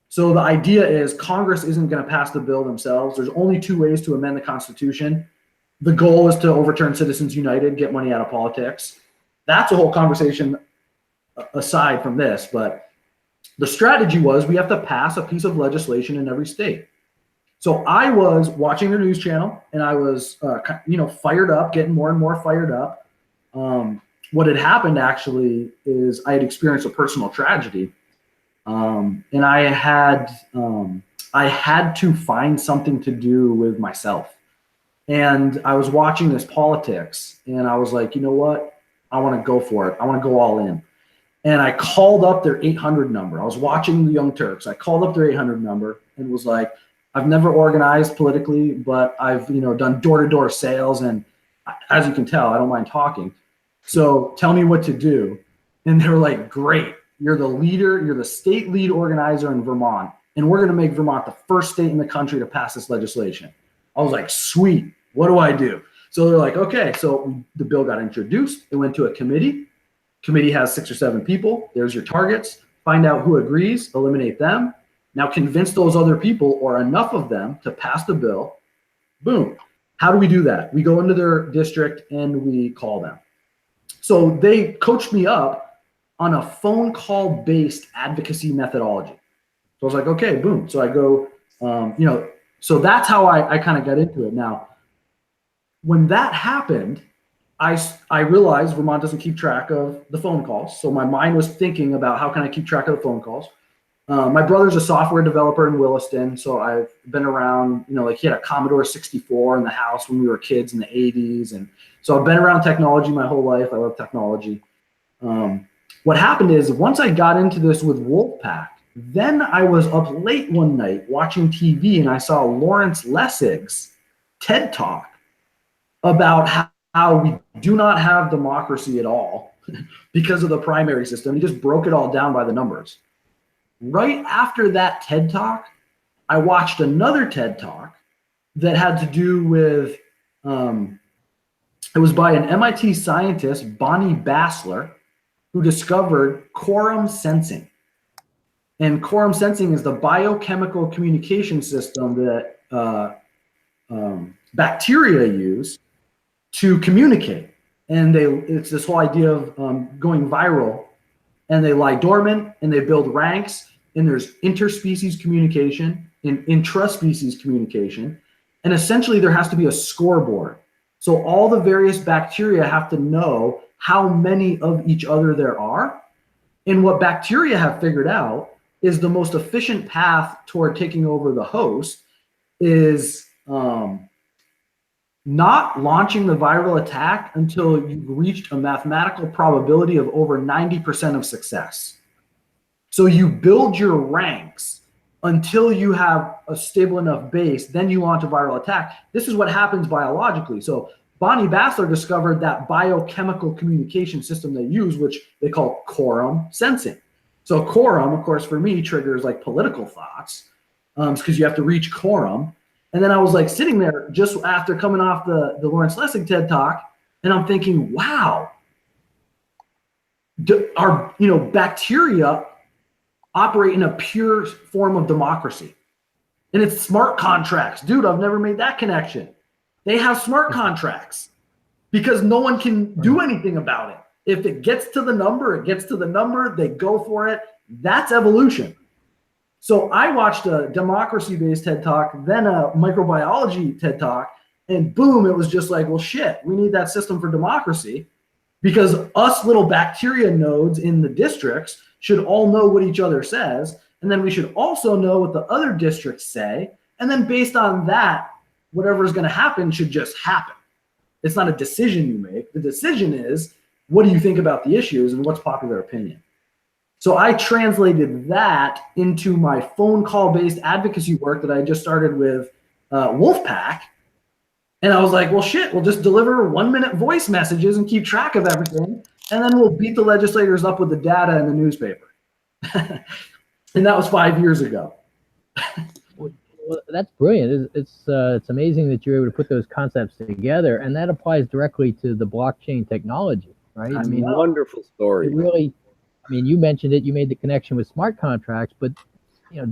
So the idea is Congress isn't going to pass the bill themselves. There's only 2 ways to amend the Constitution. The goal is to overturn Citizens United, get money out of politics. That's a whole conversation aside from this, but the strategy was we have to pass a piece of legislation in every state. So I was watching their news channel, and I was, fired up, getting more and more fired up. What had happened actually is I had experienced a personal tragedy. And I had to find something to do with myself. And I was watching this politics, and I was like, you know what? I want to go for it. I want to go all in. And I called up their 800 number. I was watching the Young Turks. I called up their 800 number and was like, I've never organized politically, but I've, done door-to-door sales. And as you can tell, I don't mind talking. So tell me what to do. And they were like, great, you're the leader, you're the state lead organizer in Vermont, and we're going to make Vermont the first state in the country to pass this legislation. I was like, sweet, what do I do? So they're like, okay, so the bill got introduced. It went to a committee. Committee has 6 or 7 people. There's your targets. Find out who agrees, eliminate them. Now convince those other people or enough of them to pass the bill. Boom. How do we do that? We go into their district and we call them. So they coached me up on a phone call based advocacy methodology. So I was like, okay, boom. So I go, so that's how I kind of got into it. Now, when that happened, I realized Vermont doesn't keep track of the phone calls. So my mind was thinking about how can I keep track of the phone calls. My brother's a software developer in Williston. So I've been around, like he had a Commodore 64 in the house when we were kids in the 80s. And so I've been around technology my whole life. I love technology. What happened is once I got into this with Wolfpack, then I was up late one night watching TV and I saw Lawrence Lessig's TED Talk about how we do not have democracy at all because of the primary system. He just broke it all down by the numbers. Right after that TED Talk, I watched another TED Talk that had to do with, it was by an MIT scientist, Bonnie Bassler, who discovered quorum sensing. And quorum sensing is the biochemical communication system that bacteria use to communicate. And it's this whole idea of going viral, and they lie dormant and they build ranks, and there's interspecies communication and intraspecies communication. And essentially there has to be a scoreboard. So all the various bacteria have to know how many of each other there are. And what bacteria have figured out is the most efficient path toward taking over the host is not launching the viral attack until you've reached a mathematical probability of over 90% of success. So you build your ranks until you have a stable enough base, then you launch a viral attack. This is what happens biologically. So Bonnie Bassler discovered that biochemical communication system they use, which they call quorum sensing. So quorum, of course, for me, triggers like political thoughts because you have to reach quorum. And then I was like sitting there just after coming off the Lawrence Lessig TED Talk, and I'm thinking, wow, our bacteria operate in a pure form of democracy. And it's smart contracts. Dude, I've never made that connection. They have smart contracts because no one can do anything about it. If it gets to the number, it gets to the number, they go for it. That's evolution. So I watched a democracy-based TED Talk, then a microbiology TED Talk, and boom, it was just like, well, shit, we need that system for democracy because us little bacteria nodes in the districts should all know what each other says, and then we should also know what the other districts say, and then based on that, whatever is going to happen should just happen. It's not a decision you make. The decision is, what do you think about the issues and what's popular opinion? So I translated that into my phone call-based advocacy work that I just started with Wolfpack. And I was like, well, shit, we'll just deliver 1-minute voice messages and keep track of everything. And then we'll beat the legislators up with the data in the newspaper. And that was 5 years ago. Well, that's brilliant. It's amazing that you're able to put those concepts together. And that applies directly to the blockchain technology, right? I mean, wonderful story. It really, you mentioned it, you made the connection with smart contracts, but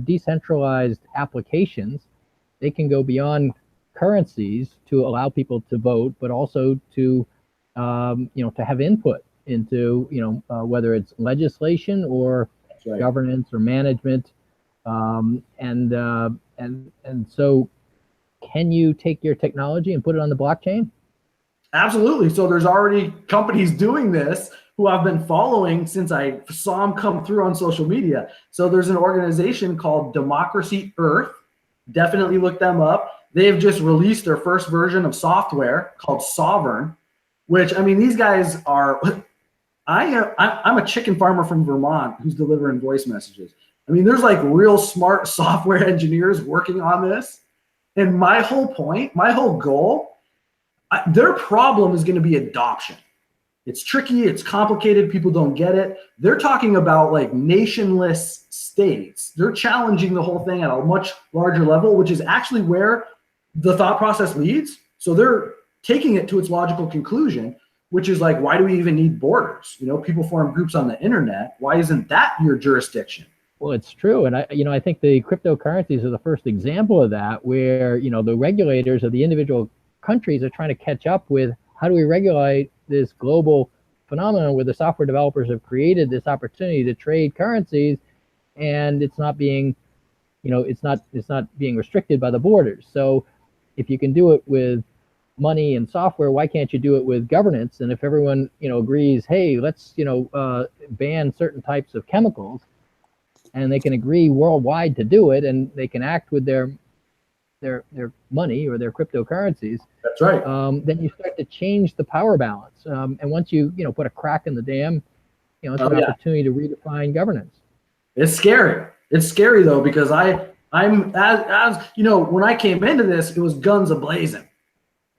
decentralized applications, they can go beyond currencies to allow people to vote, but also to to have input into whether it's legislation or governance or management, and so can you take your technology and put it on the blockchain? Absolutely. So there's already companies doing this who I've been following since I saw them come through on social media. So there's an organization called Democracy Earth. Definitely look them up. They've just released their first version of software called Sovereign, which, these guys are, I'm a chicken farmer from Vermont who's delivering voice messages. There's like real smart software engineers working on this. And my whole point, my whole goal, their problem is going to be adoption. It's tricky, it's complicated, people don't get it. They're talking about like nationless states. They're challenging the whole thing at a much larger level, which is actually where the thought process leads. So they're taking it to its logical conclusion, which is like, why do we even need borders? You know, people form groups on the internet. Why isn't that your jurisdiction? Well, it's true. And I think the cryptocurrencies are the first example of that, where, the regulators of the individual countries are trying to catch up with how do we regulate this global phenomenon where the software developers have created this opportunity to trade currencies, and it's not being, it's not being restricted by the borders. So if you can do it with money and software, why can't you do it with governance? And if everyone, agrees, hey, let's, ban certain types of chemicals, and they can agree worldwide to do it, and they can act with their money or their cryptocurrencies. That's right. Then you start to change the power balance. And once you put a crack in the dam, it's an opportunity to redefine governance. It's scary. It's scary though, because I'm as when I came into this, it was guns a-blazing,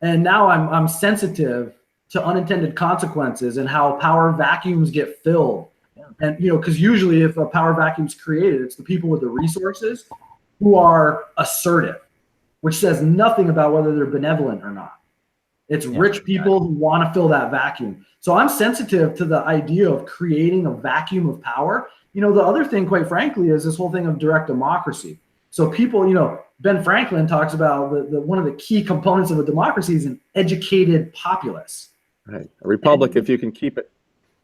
and now I'm sensitive to unintended consequences and how power vacuums get filled. And because usually if a power vacuum is created, it's the people with the resources who are assertive, which says nothing about whether they're benevolent or not. It's rich people who want to fill that vacuum. So I'm sensitive to the idea of creating a vacuum of power. The other thing, quite frankly, is this whole thing of direct democracy. So people, Ben Franklin talks about the one of the key components of a democracy is an educated populace. Right. A republic, if you can keep it.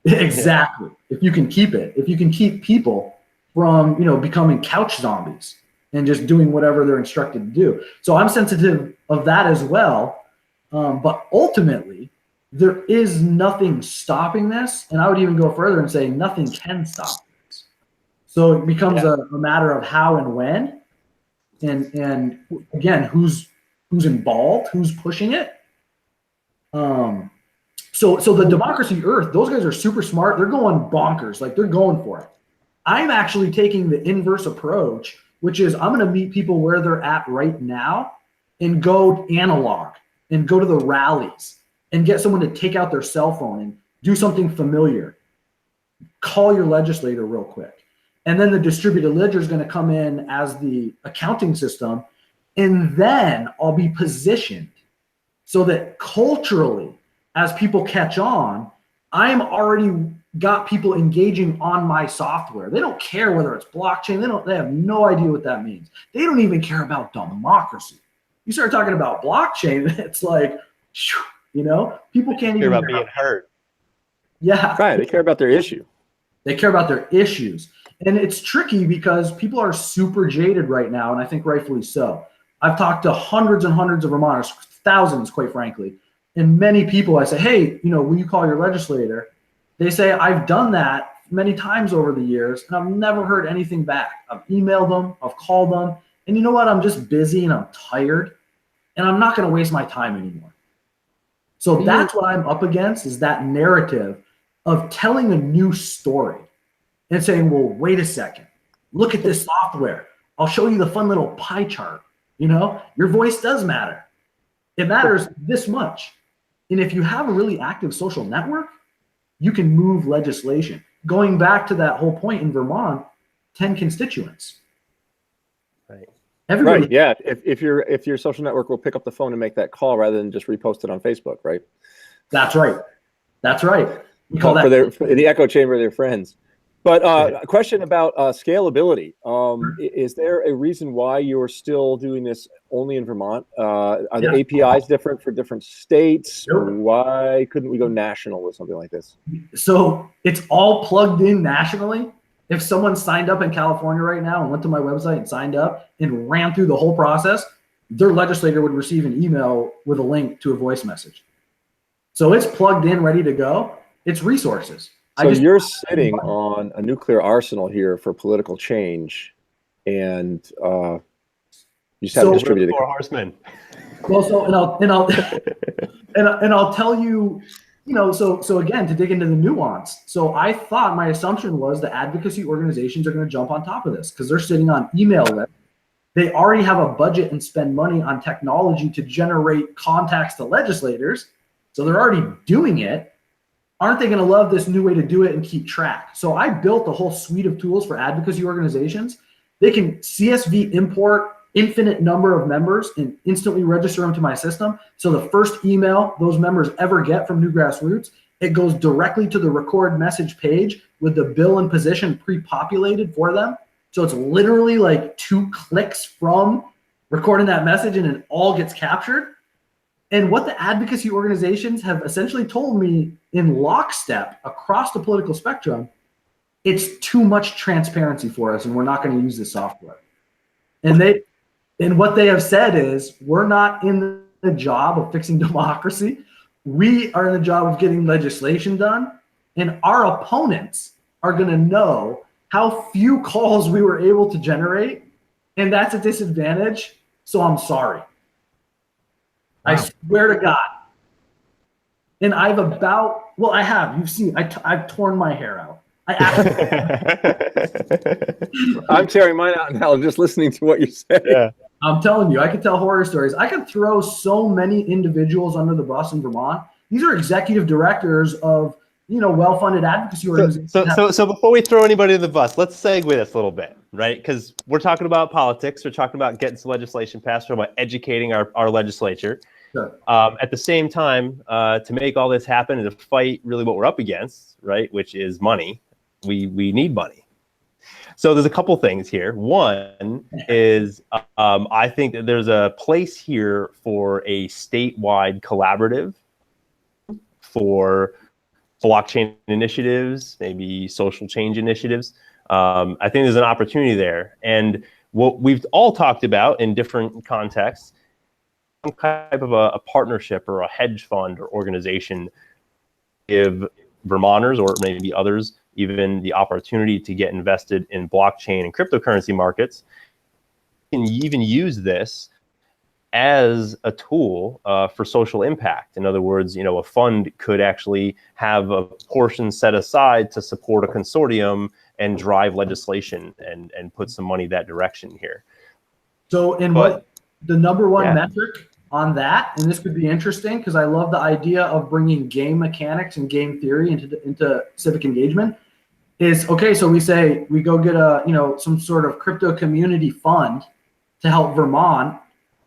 Exactly. If you can keep it, if you can keep people from, becoming couch zombies and just doing whatever they're instructed to do. So I'm sensitive of that as well. But ultimately, there is nothing stopping this. And I would even go further and say nothing can stop this. So it becomes a matter of how and when. And again, who's involved, who's pushing it. So the Democracy Earth, those guys are super smart. They're going bonkers. Like, they're going for it. I'm actually taking the inverse approach, which is I'm going to meet people where they're at right now and go analog and go to the rallies and get someone to take out their cell phone and do something familiar. Call your legislator real quick. And then the distributed ledger is going to come in as the accounting system. And then I'll be positioned so that culturally, as people catch on, I'm already got people engaging on my software. They don't care whether it's blockchain. They have no idea what that means. They don't even care about democracy. You start talking about blockchain, it's like, people can't even care about being heard. Yeah. Right. They care about their issue. They care about their issues. And it's tricky because people are super jaded right now, and I think rightfully so. I've talked to hundreds and hundreds of Vermonters, thousands, quite frankly. And many people, I say, hey, will you call your legislator? They say, I've done that many times over the years, and I've never heard anything back. I've emailed them, I've called them, and you know what? I'm just busy and I'm tired, and I'm not going to waste my time anymore. So that's what I'm up against, is that narrative of telling a new story and saying, well, wait a second, look at this software. I'll show you the fun little pie chart. Your voice does matter. It matters this much. And if you have a really active social network, you can move legislation. Going back to that whole point in Vermont, 10 constituents. Right. Everybody. Right. Yeah. If your social network will pick up the phone and make that call rather than just repost it on Facebook, right? That's right. That's right. We call that for the echo chamber of their friends. But a question about scalability. Is there a reason why you're still doing this only in Vermont? Are the APIs different for different states? Sure. Why couldn't we go national with something like this? So it's all plugged in nationally. If someone signed up in California right now and went to my website and signed up and ran through the whole process, their legislator would receive an email with a link to a voice message. So it's plugged in, ready to go. It's resources. So you're sitting on a nuclear arsenal here for political change, and you just haven't distributed it. Four horsemen. Well, so I'll tell you, so again, to dig into the nuance. So I thought, my assumption was the advocacy organizations are going to jump on top of this because they're sitting on email lists. They already have a budget and spend money on technology to generate contacts to legislators. So they're already doing it. aren't they going to love this new way to do it and keep track? So I built a whole suite of tools for advocacy organizations. They can CSV import infinite number of members and instantly register them to my system. So the first email those members ever get from New Grassroots, it goes directly to the record message page with the bill and position pre-populated for them. So it's literally like 2 clicks from recording that message and it all gets captured. And what the advocacy organizations have essentially told me in lockstep across the political spectrum, it's too much transparency for us and we're not going to use this software. And what they have said is, we're not in the job of fixing democracy. We are in the job of getting legislation done. And our opponents are going to know how few calls we were able to generate. And that's a disadvantage. So I'm sorry. Wow. I swear to God. And you've seen, I've torn my hair out. I'm tearing mine out now just listening to what you said. Yeah. I'm telling you, I could tell horror stories. I could throw so many individuals under the bus in Vermont. These are executive directors of, well-funded advocacy organizations. So before we throw anybody to the bus, let's segue this a little bit, right? Because we're talking about politics. We're talking about getting some legislation passed. We're about educating our legislature. Sure. At the same time, to make all this happen and to fight really what we're up against, right, which is money, we need money. So there's a couple things here. One is I think that there's a place here for a statewide collaborative for blockchain initiatives, maybe social change initiatives. I think there's an opportunity there. And what we've all talked about in different contexts, some type of a partnership or a hedge fund or organization give Vermonters or maybe others even the opportunity to get invested in blockchain and cryptocurrency markets. You can even use this as a tool for social impact. In other words, a fund could actually have a portion set aside to support a consortium and drive legislation and put some money that direction here. So, what the number one metric on that, and this could be interesting because I love the idea of bringing game mechanics and game theory into civic engagement, is okay. So we go get some sort of crypto community fund to help Vermont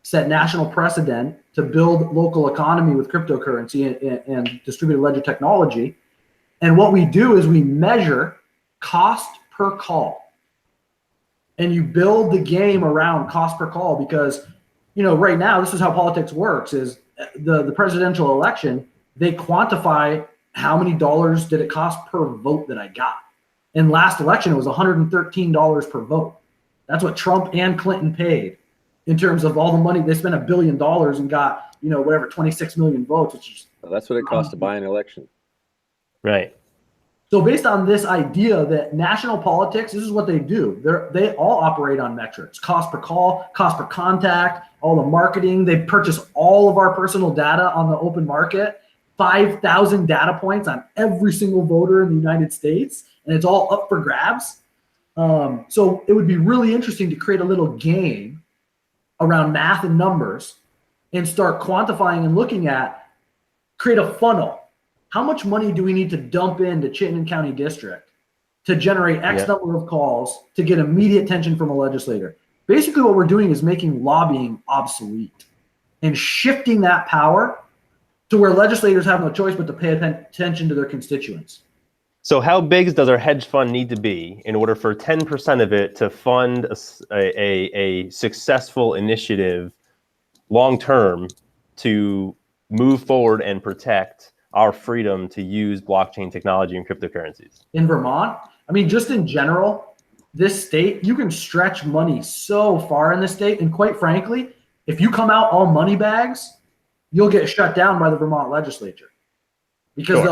set national precedent to build local economy with cryptocurrency and distributed ledger technology. And what we do is we measure cost per call, and you build the game around cost per call because right now, this is how politics works, is the presidential election, they quantify how many dollars did it cost per vote that I got. In last election, it was $113 per vote. That's what Trump and Clinton paid in terms of all the money. They spent $1 billion and got, 26 million votes, which is... Well, that's what it costs to buy an election. Right. So based on this idea that national politics, this is what they do. They all operate on metrics: cost per call, cost per contact, all the marketing. They purchase all of our personal data on the open market, 5,000 data points on every single voter in the United States, and it's all up for grabs. So it would be really interesting to create a little game around math and numbers and start quantifying and looking at, create a funnel. How much money do we need to dump into Chittenden County District to generate X number of calls to get immediate attention from a legislator? Basically, what we're doing is making lobbying obsolete and shifting that power to where legislators have no choice but to pay attention to their constituents. So how big does our hedge fund need to be in order for 10% of it to fund a successful initiative long-term to move forward and protect our freedom to use blockchain technology and cryptocurrencies? In Vermont, I mean, just in general, this state, you can stretch money so far in this state. And quite frankly, if you come out all money bags, you'll get shut down by the Vermont legislature. Because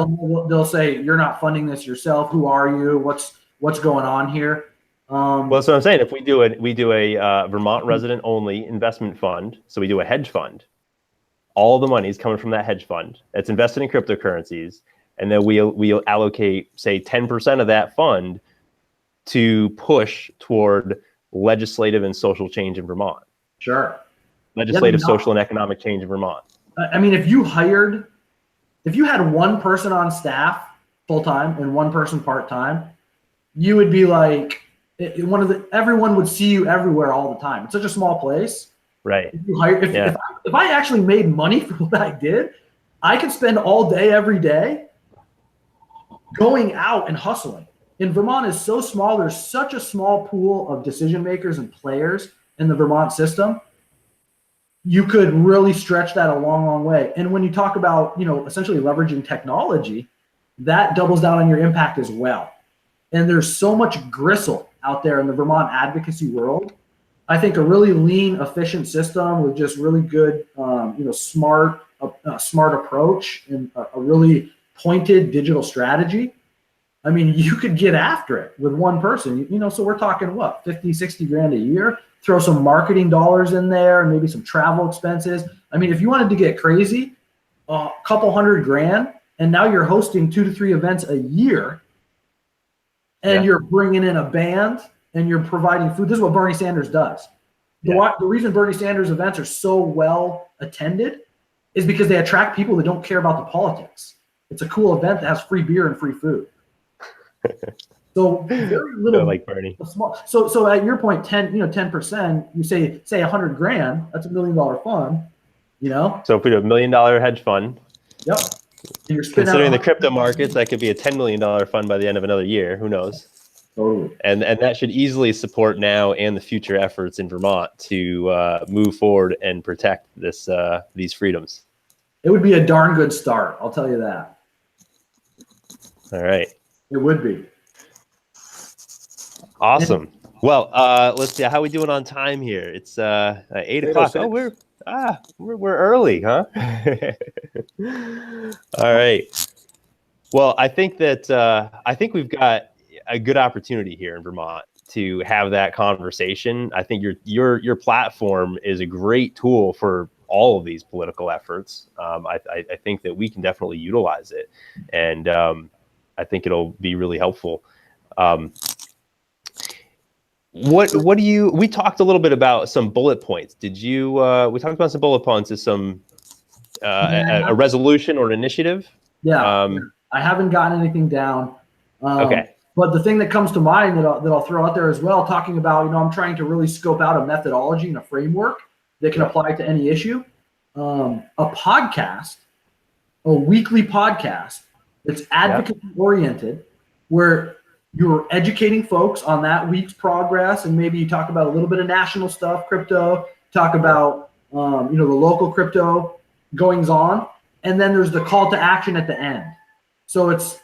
they'll say, you're not funding this yourself. Who are you? What's going on here? Well, that's what I'm saying. If we do a Vermont resident only investment fund, so we do a hedge fund, all the money is coming from that hedge fund that's invested in cryptocurrencies, and then we'll allocate, say, 10% of that fund to push toward legislative and social change in Vermont. Sure. Legislative, social, and economic change in Vermont. I mean, if you had one person on staff full-time and one person part-time, you would be like everyone would see you everywhere all the time. It's such a small place. Right. If I actually made money for what I did, I could spend all day, every day going out and hustling. And Vermont is so small. There's such a small pool of decision makers and players in the Vermont system. You could really stretch that a long, long way. And when you talk about, essentially leveraging technology, that doubles down on your impact as well. And there's so much gristle out there in the Vermont advocacy world. I think a really lean, efficient system with just really good, smart approach and a really pointed digital strategy. I mean, you could get after it with one person, so we're talking what, 50, 60 grand a year, throw some marketing dollars in there and maybe some travel expenses. I mean, if you wanted to get crazy, a couple $100,000, and now you're hosting 2 to 3 events a year, and you're bringing in a band and you're providing food. This is what Bernie Sanders does. The reason Bernie Sanders events are so well attended is because they attract people that don't care about the politics. It's a cool event that has free beer and free food. So very little. I like Bernie. Small. So at your point, 10%. You say $100,000. That's $1 million fund. So if we do $1 million hedge fund. Yep. And you're considering the crypto markets, that could be a $10 million fund by the end of another year. Who knows? Totally. And that should easily support now and the future efforts in Vermont to move forward and protect these freedoms. It would be a darn good start. I'll tell you that. All right. It would be. Awesome. Well, let's see. How are we doing on time here? It's 8 o'clock. Oh, we're early, huh? All right. Well, I think we've got a good opportunity here in Vermont to have that conversation. I think your platform is a great tool for all of these political efforts. I think that we can definitely utilize it, and I think it'll be really helpful. What do you? We talked a little bit about some bullet points. Did you? We talked about some bullet points as some a resolution or an initiative. Yeah, I haven't gotten anything down. Okay. But the thing that comes to mind that I'll throw out there as well, talking about, I'm trying to really scope out a methodology and a framework that can apply to any issue. A podcast, a weekly podcast that's advocacy oriented, where you're educating folks on that week's progress, and maybe you talk about a little bit of national stuff, crypto, talk about the local crypto goings on, and then there's the call to action at the end. So that's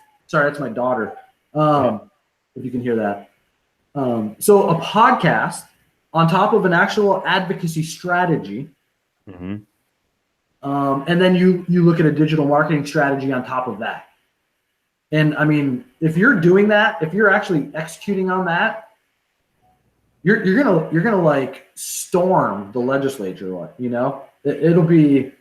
my daughter. If you can hear that. So a podcast on top of an actual advocacy strategy. Mm-hmm. And then you look at a digital marketing strategy on top of that. And I mean, if you're doing that, if you're actually executing on that, you're gonna like storm the legislature. It'll be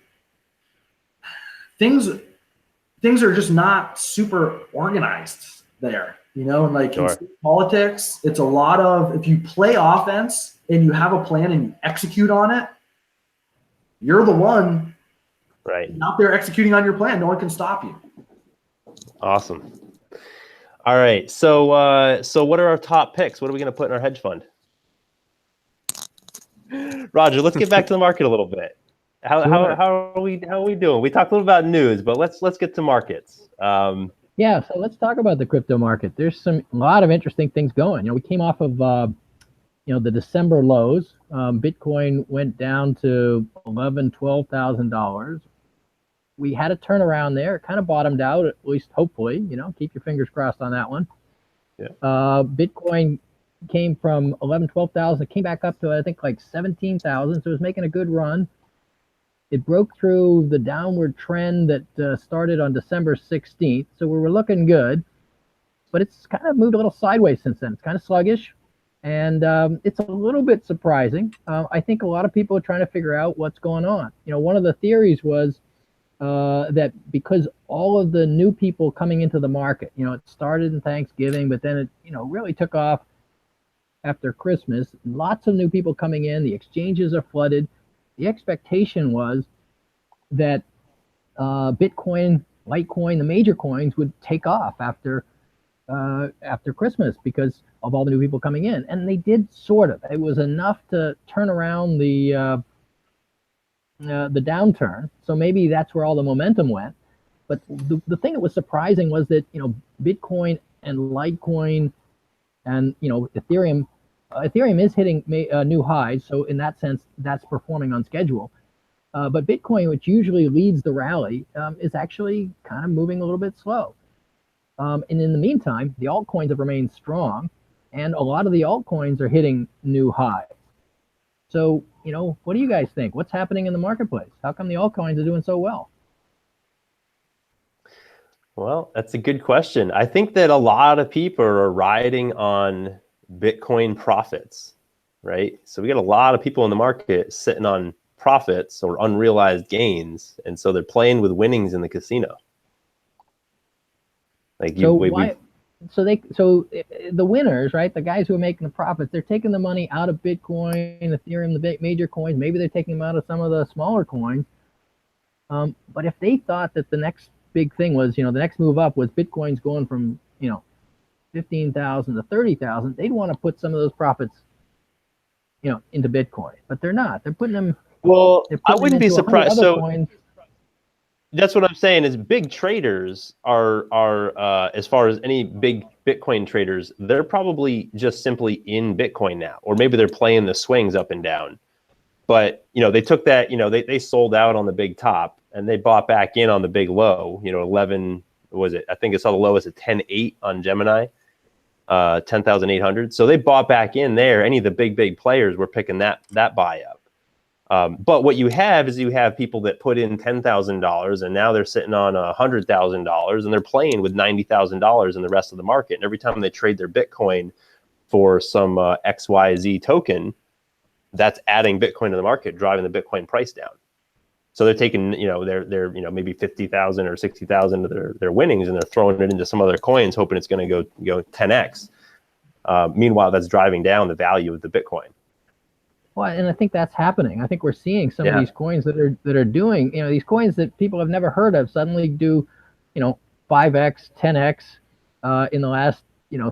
things are just not super organized there. And like in politics, it's a lot of, if you play offense and you have a plan and you execute on it, you're the one out there executing on your plan. No one can stop you. Awesome. All right. So what are our top picks? What are we going to put in our hedge fund? Roger, let's get back to the market a little bit. How are we doing? We talked a little about news, but let's get to markets. Yeah, so let's talk about the crypto market. There's a lot of interesting things going. We came off of the December lows. Bitcoin went down to $11,000-$12,000. We had a turnaround there. It kind of bottomed out, at least hopefully. Keep your fingers crossed on that one. Yeah. Bitcoin came from 12,000. It came back up to, I think, like 17,000. So it was making a good run. It broke through the downward trend that started on December 16th. So we were looking good, but it's kind of moved a little sideways since then. It's kind of sluggish, and it's a little bit surprising. I think a lot of people are trying to figure out what's going on. One of the theories was that because all of the new people coming into the market, it started in Thanksgiving, but then it, really took off after Christmas. Lots of new people coming in. The exchanges are flooded. The expectation was that Bitcoin Litecoin, the major coins would take off after Christmas because of all the new people coming in, and they did sort of. It was enough to turn around the downturn. So maybe that's where all the momentum went. But the thing that was surprising was that Bitcoin and Litecoin and Ethereum is hitting new highs. So in that sense, that's performing on schedule. But Bitcoin, which usually leads the rally, is actually kind of moving a little bit slow. And in the meantime, the altcoins have remained strong, and a lot of the altcoins are hitting new highs. So, what do you guys think? What's happening in the marketplace? How come the altcoins are doing so well? Well, that's a good question. I think that a lot of people are riding on Bitcoin profits, right? So we got a lot of people in the market sitting on profits or unrealized gains, and so they're playing with winnings in the casino. Like so the winners, right? The guys who are making the profits, they're taking the money out of Bitcoin, Ethereum, the major coins. Maybe they're taking them out of some of the smaller coins. But if they thought that the next big thing was, the next move up was Bitcoin's going from 15,000 to 30,000, they'd want to put some of those profits, into Bitcoin. But they're not. They're putting them. Well, I wouldn't be surprised. So coins. That's what I'm saying is big traders are as far as any big Bitcoin traders, they're probably just simply in Bitcoin now, or maybe they're playing the swings up and down. But, they took that, they sold out on the big top and they bought back in on the big low, 11, was it? I think it's saw the lowest at 10.8 on Gemini, 10,800. So they bought back in there. Any of the big players were picking that buy up. But what you have is people that put in $10,000 and now they're sitting on $100,000 and they're playing with $90,000 in the rest of the market. And every time they trade their Bitcoin for some XYZ token, that's adding Bitcoin to the market, driving the Bitcoin price down. So they're taking, they're maybe 50,000 or 60,000 of their winnings and they're throwing it into some other coins, hoping it's going to go 10x. Meanwhile, that's driving down the value of the Bitcoin. Well, and I think that's happening. I think we're seeing some of these coins that are doing, these coins that people have never heard of suddenly do, 5x, 10x in the last,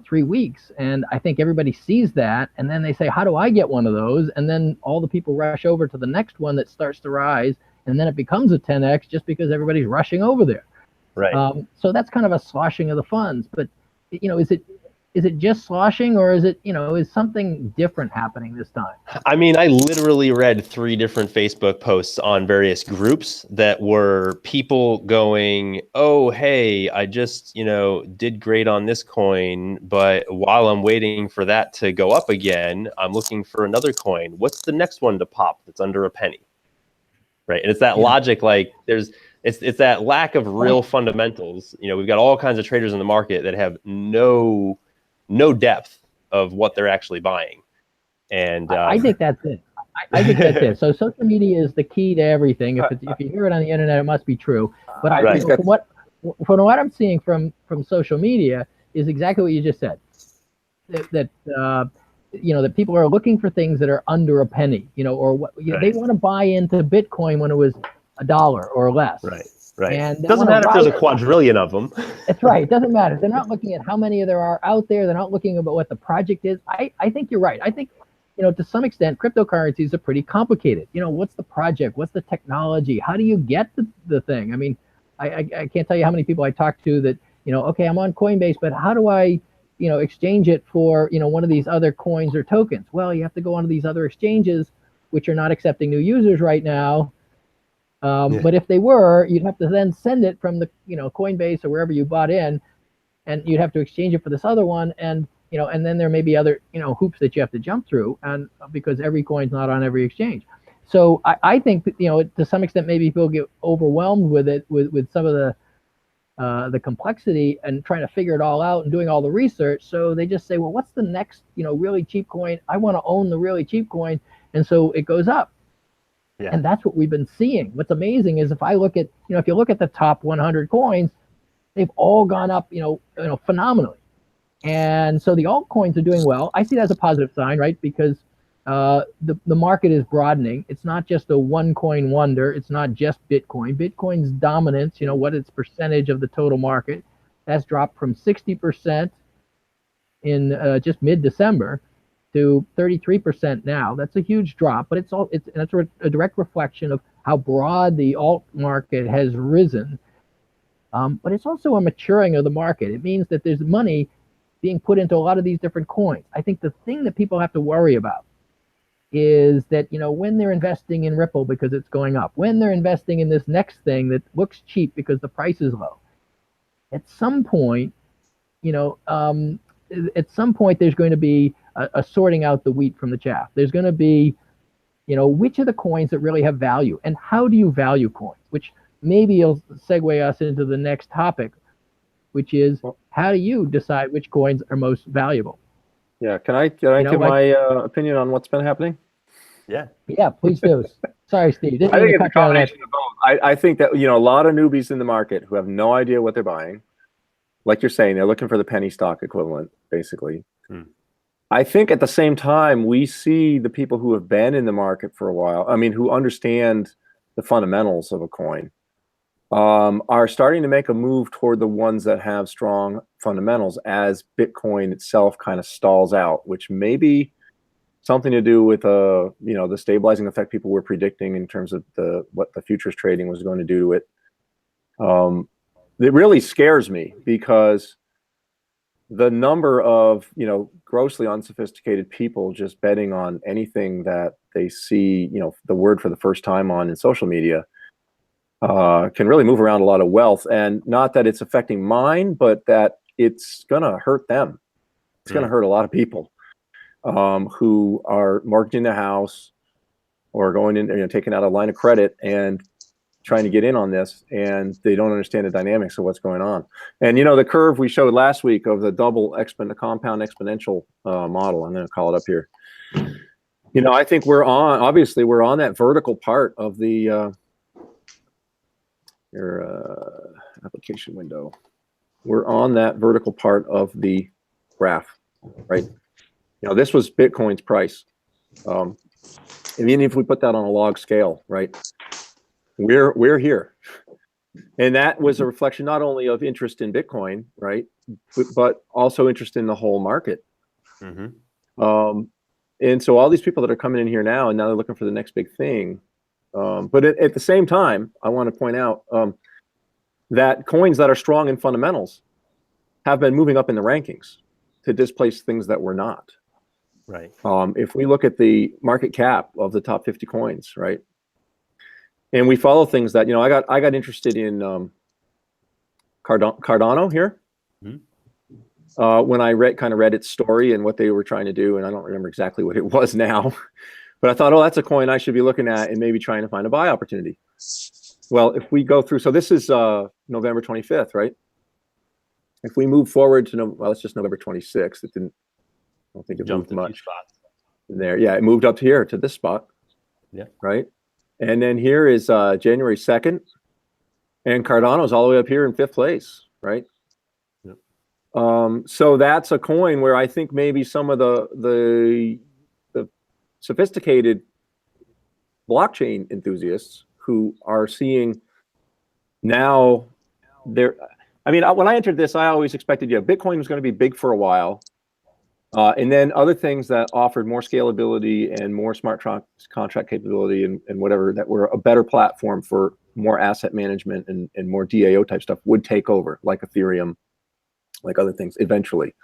3 weeks. And I think everybody sees that. And then they say, how do I get one of those? And then all the people rush over to the next one that starts to rise. And then it becomes a 10x just because everybody's rushing over there. Right. So that's kind of a sloshing of the funds. But, is it just sloshing, or is it, is something different happening this time? I mean, I literally read 3 different Facebook posts on various groups that were people going, oh, hey, I just, did great on this coin, but while I'm waiting for that to go up again, I'm looking for another coin. What's the next one to pop that's under a penny? Right. And it's that logic, like it's that lack of real fundamentals. We've got all kinds of traders in the market that have no depth of what they're actually buying. And I think that's it. I think that's it. So social media is the key to everything. If you hear it on the internet, it must be true. But from what I'm seeing from social media is exactly what you just said. That people are looking for things that are under a penny, or what they want to buy into Bitcoin when it was $1 or less. Right. And it doesn't matter if there's a quadrillion of them. That's right. It doesn't matter. They're not looking at how many there are out there. They're not looking about what the project is. I think you're right. I think, to some extent, cryptocurrencies are pretty complicated. What's the project? What's the technology? How do you get the thing? I mean, I can't tell you how many people I talk to that, okay, I'm on Coinbase, but how do I, exchange it for, one of these other coins or tokens? Well, you have to go onto these other exchanges, which are not accepting new users right now. But if they were, you'd have to then send it from the, Coinbase or wherever you bought in, and you'd have to exchange it for this other one. And, and then there may be other, hoops that you have to jump through, and because every coin's not on every exchange. So I think, to some extent, maybe people get overwhelmed with it, with some of the complexity and trying to figure it all out and doing all the research. So they just say, well, what's the next, really cheap coin? I want to own the really cheap coin. And so it goes up. Yeah. And that's what we've been seeing. What's amazing is if I look at, if you look at the top 100 coins, they've all gone up, phenomenally. And so the altcoins are doing well. I see that as a positive sign, right? Because the market is broadening. It's not just a one coin wonder. It's not just Bitcoin. Bitcoin's dominance, what its percentage of the total market, has dropped from 60% in just mid-December to 33% now. That's a huge drop, but that's a direct reflection of how broad the alt market has risen. But it's also a maturing of the market. It means that there's money being put into a lot of these different coins. I think the thing that people have to worry about is that, when they're investing in Ripple because it's going up, when they're investing in this next thing that looks cheap because the price is low, at some point, there's going to be a sorting out the wheat from the chaff. There's going to be, which are the coins that really have value, and how do you value coins? Which maybe will segue us into the next topic, which is, how do you decide which coins are most valuable? Yeah, can I give my opinion on what's been happening? Yeah, please do. Sorry, Steve. I think it's a combination of both. I think that a lot of newbies in the market who have no idea what they're buying, like you're saying, they're looking for the penny stock equivalent, basically. I think at the same time, we see the people who have been in the market for a while, who understand the fundamentals of a coin, are starting to make a move toward the ones that have strong fundamentals as Bitcoin itself kind of stalls out, which may be something to do with the stabilizing effect people were predicting in terms of what the futures trading was going to do to it. It really scares me because the number of grossly unsophisticated people just betting on anything that they see the word for the first time on in social media can really move around a lot of wealth. And not that it's affecting mine, but that it's going to hurt them. It's going to hurt a lot of people who are mortgaging the house or going in, taking out a line of credit and trying to get in on this, and they don't understand the dynamics of what's going on. And the curve we showed last week of the compound exponential model, I'm going to call it up here. I think we're on that vertical part of the your application window. We're on that vertical part of the graph, right? This was Bitcoin's price. Even if we put that on a log scale, right? We're here. And that was a reflection not only of interest in Bitcoin, right? But also interest in the whole market. And so all these people that are coming in here now, and now they're looking for the next big thing. But at the same time, I want to point out that coins that are strong in fundamentals have been moving up in the rankings to displace things that were not. Right. If we look at the market cap of the top 50 coins, right, and we follow things that I got interested in Cardano here when I read its story and what they were trying to do, and I don't remember exactly what it was now. But I thought, oh, that's a coin I should be looking at and maybe trying to find a buy opportunity. Well, if we go through, so this is November 25th, right? If we move forward to, it's just November 26th. I don't think it moved much there. Yeah, it moved up here to this spot. Yeah. Right. And then here is January 2nd. And Cardano's all the way up here in 5th place, right? Yep. So that's a coin where I think maybe some of the sophisticated blockchain enthusiasts who are seeing now when I entered this, I always expected, Bitcoin was going to be big for a while. And then other things that offered more scalability and more smart contract capability and whatever, that were a better platform for more asset management and more DAO type stuff would take over, like Ethereum, like other things eventually.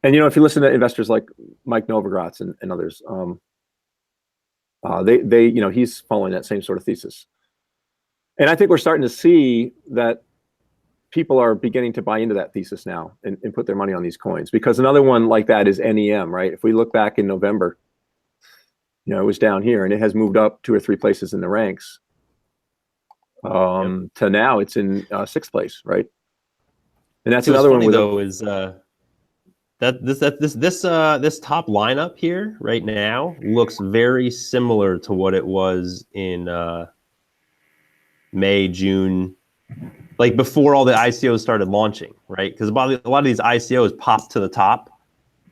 And, if you listen to investors like Mike Novogratz and others, he's following that same sort of thesis. And I think we're starting to see that people are beginning to buy into that thesis now and put their money on these coins, because another one like that is NEM, right? If we look back in November, it was down here and it has moved up 2 or 3 places in the ranks to now it's in 6th place, right? And that's another one is this top lineup here right now looks very similar to what it was in May, June, like before all the ICOs started launching, right? Because a lot of these ICOs popped to the top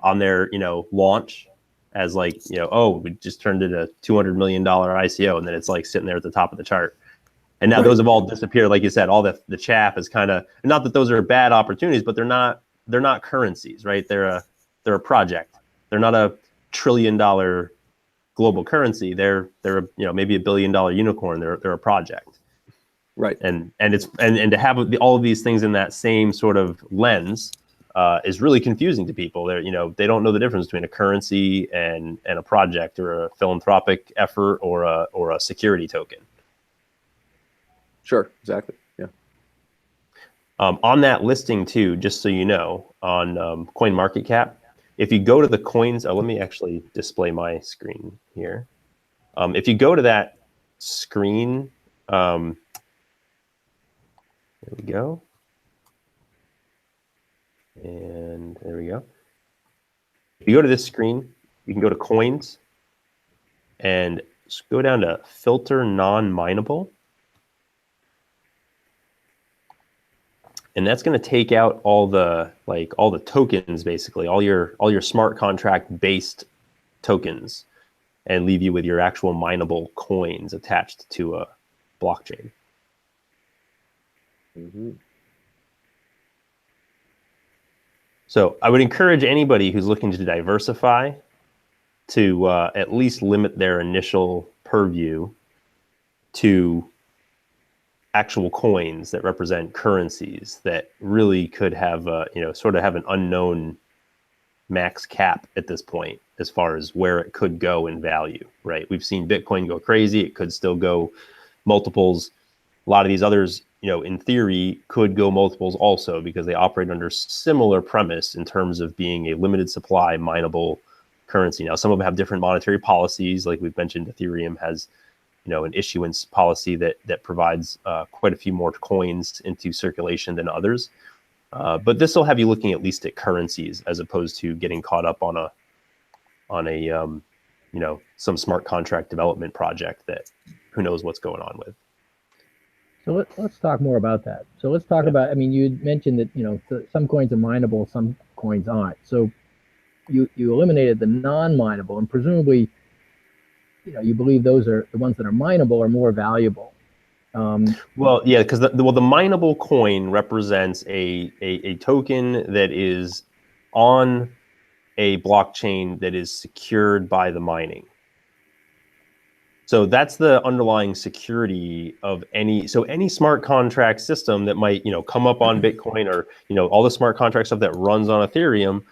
on their launch, as like, oh, we just turned it a $200 million ICO, and then it's like sitting there at the top of the chart. And now those have all disappeared. Like you said, all the chaff is kind of, not that those are bad opportunities, but they're not currencies, right? They're a project. They're not a $1 trillion global currency. They're maybe $1 billion unicorn. They're a project. Right. And to have all of these things in that same sort of lens is really confusing to people. They don't know the difference between a currency and a project, or a philanthropic effort, or a security token. Sure, exactly. Yeah. On that listing too, just so you know, on CoinMarketCap, if you go to the coins, let me actually display my screen here. If you go to that screen, there we go. And there we go. If you go to this screen, you can go to coins and go down to filter non-mineable. And that's going to take out all the tokens, basically, all your smart contract based tokens, and leave you with your actual mineable coins attached to a blockchain. Mm-hmm. So I would encourage anybody who's looking to diversify to at least limit their initial purview to actual coins that represent currencies that really could have sort of have an unknown max cap at this point as far as where it could go in value, right? We've seen Bitcoin go crazy. It could still go multiples. A lot of these others, in theory, could go multiples also, because they operate under similar premise in terms of being a limited supply mineable currency. Now, some of them have different monetary policies. Like we've mentioned, Ethereum has an issuance policy that provides quite a few more coins into circulation than others. But this will have you looking at least at currencies, as opposed to getting caught up on a some smart contract development project that who knows what's going on with. So let's talk more about that. So let's talk about, you mentioned that, some coins are mineable, some coins aren't. So you eliminated the non-mineable, and presumably, you believe those are the ones that are mineable are more valuable. Well, yeah, because the mineable coin represents a token that is on a blockchain that is secured by the mining. So that's the underlying security of any smart contract system that might come up on Bitcoin, or all the smart contract stuff that runs on Ethereum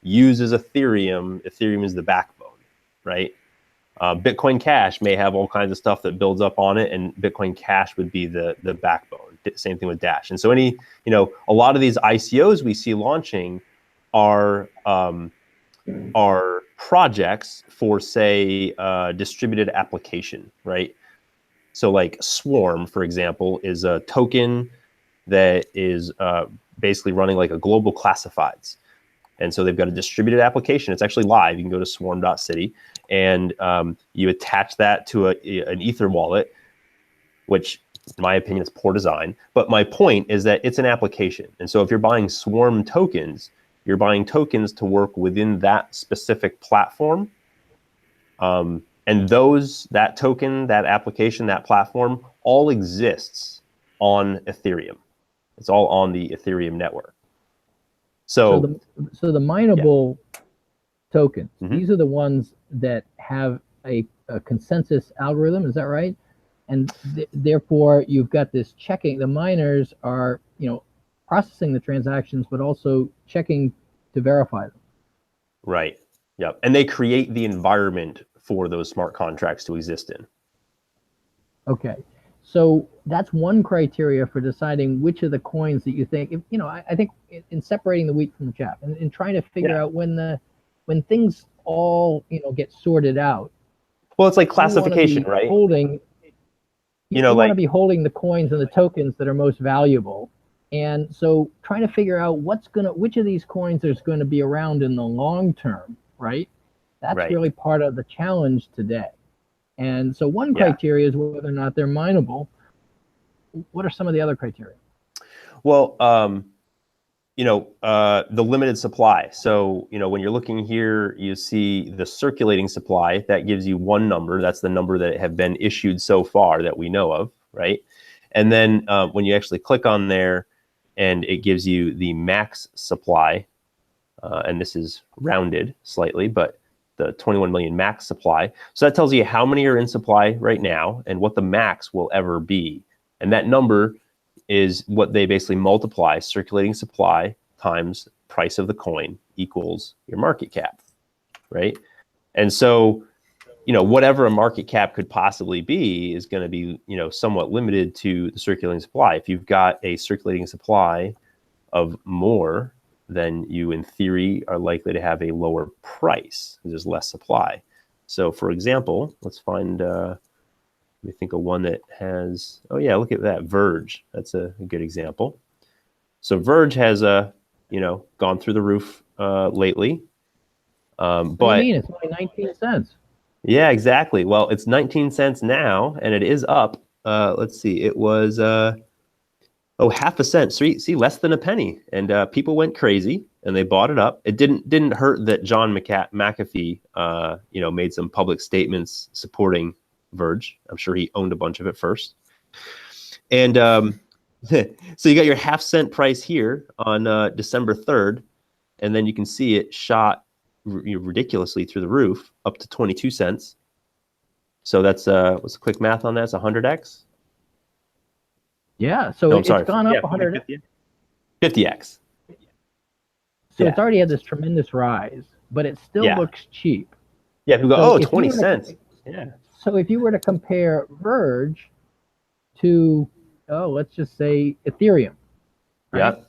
uses Ethereum. Ethereum is the backbone, right? Bitcoin Cash may have all kinds of stuff that builds up on it, and Bitcoin Cash would be the backbone. Same thing with Dash. And so a lot of these ICOs we see launching are projects for, say, distributed application, right? So like Swarm, for example, is a token that is basically running like a global classifieds. And so they've got a distributed application. It's actually live. You can go to swarm.city, and you attach that to an Ether wallet, which, in my opinion, is poor design. But my point is that it's an application. And so if you're buying Swarm tokens, you're buying tokens to work within that specific platform. And that token, that application, that platform, all exists on Ethereum. It's all on the Ethereum network. So the mineable tokens, Mm-hmm. these are the ones that have a consensus algorithm, is that right? And therefore, you've got this checking. The miners are, processing the transactions, but also checking to verify them. Right. Yep. And they create the environment for those smart contracts to exist in. Okay. So that's one criteria for deciding which of the coins that you think, I think in separating the wheat from the chaff, and in trying to figure out when things all, get sorted out. Well, it's like classification, right? You want to be holding the coins and the tokens that are most valuable. And so trying to figure out which of these coins is going to be around in the long term, right? That's really part of the challenge today. And so one criteria is whether or not they're mineable. What are some of the other criteria? Well, the limited supply. So, when you're looking here, you see the circulating supply. That gives you one number. That's the number that have been issued so far that we know of, right? And then when you actually click on there, and it gives you the max supply, and this is rounded slightly, but the 21 million max supply. So that tells you how many are in supply right now and what the max will ever be. And that number is what they basically multiply circulating supply times price of the coin equals your market cap, right? And so, whatever a market cap could possibly be is going to be, somewhat limited to the circulating supply. If you've got a circulating supply of more, then you, in theory, are likely to have a lower price because there's less supply. So, for example, let's find, let me think of one that has, oh yeah, look at that, Verge. That's a good example. So Verge has, gone through the roof lately. What But do you mean? It's only 19 cents. Yeah, exactly. Well, it's 19 cents now, and it is up. Let's see, it was half a cent. See, less than a penny, and people went crazy and they bought it up. It didn't hurt that John McAfee, made some public statements supporting Verge. I'm sure he owned a bunch of it first. And so you got your half-cent price here on December 3rd, and then you can see it shot ridiculously through the roof up to 22 cents. So that's what's the quick math on that? It's 100x. Yeah, so No, it's sorry. gone up Yeah, 100. 50x. So it's already had this tremendous rise, but it still looks cheap. Yeah, people go, So if 20 you were to- cents. Yeah. So if you were to compare Verge to, let's just say Ethereum, right? Yeah.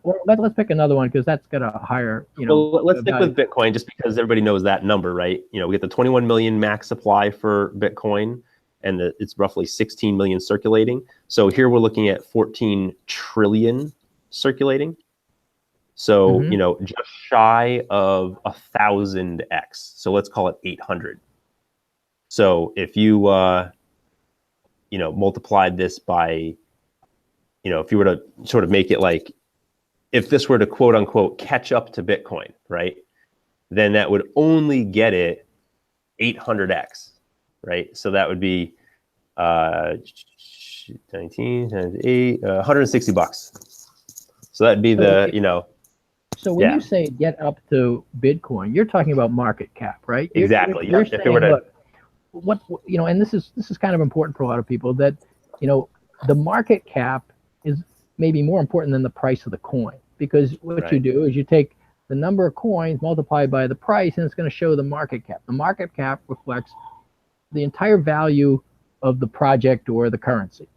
Or let's pick another one because that's got a higher, Well, let's stick value. with Bitcoin just because everybody knows that number, right? We get the 21 million max supply for Bitcoin, and it's roughly 16 million circulating. So here we're looking at 14 trillion circulating. So, just shy of 1,000x. So let's call it 800. So if you, multiplied this by, if you were to sort of make it like, if this were to quote unquote catch up to Bitcoin, right, then that would only get it 800x, right? So that would be 19 times 8, $160. So that'd be So when you say get up to Bitcoin, you're talking about market cap, right? Exactly. You're If it saying, were to, look, what and this is kind of important for a lot of people that the market cap is maybe more important than the price of the coin, because what you do is you take the number of coins multiplied by the price, and it's going to show the market cap. The market cap reflects the entire value of the project or the currency,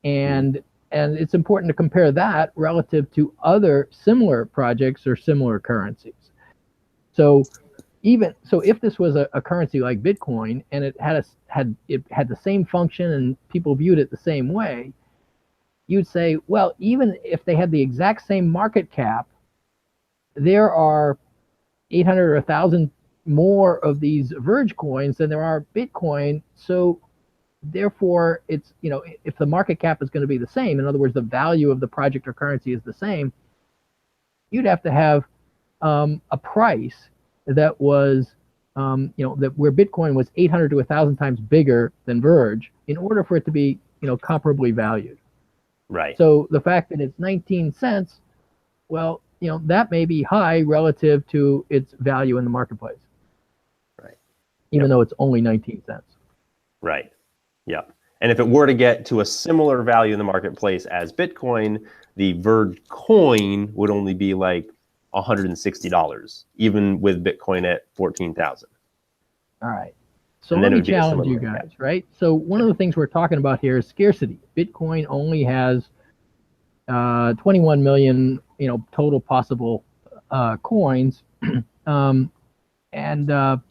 and it's important to compare that relative to other similar projects or similar currencies. So if this was a currency like Bitcoin and it had the same function and people viewed it the same way, you'd say, well, even if they had the exact same market cap, there are 800 or 1,000 more of these Verge coins than there are Bitcoin. So therefore, it's, if the market cap is going to be the same, in other words, the value of the project or currency is the same, you'd have to have a price that was, that where Bitcoin was 800 to 1,000 times bigger than Verge in order for it to be, comparably valued. right. So the fact that it's 19 cents, well, that may be high relative to its value in the marketplace. Right. Even though it's only 19 cents. Right. Yeah. And if it were to get to a similar value in the marketplace as Bitcoin, the Verge coin would only be like $160, even with Bitcoin at 14,000. All right. So And let then it me would be a challenge you similar guys, right? So one of the things we're talking about here is scarcity. Bitcoin only has 21 million, total possible coins, that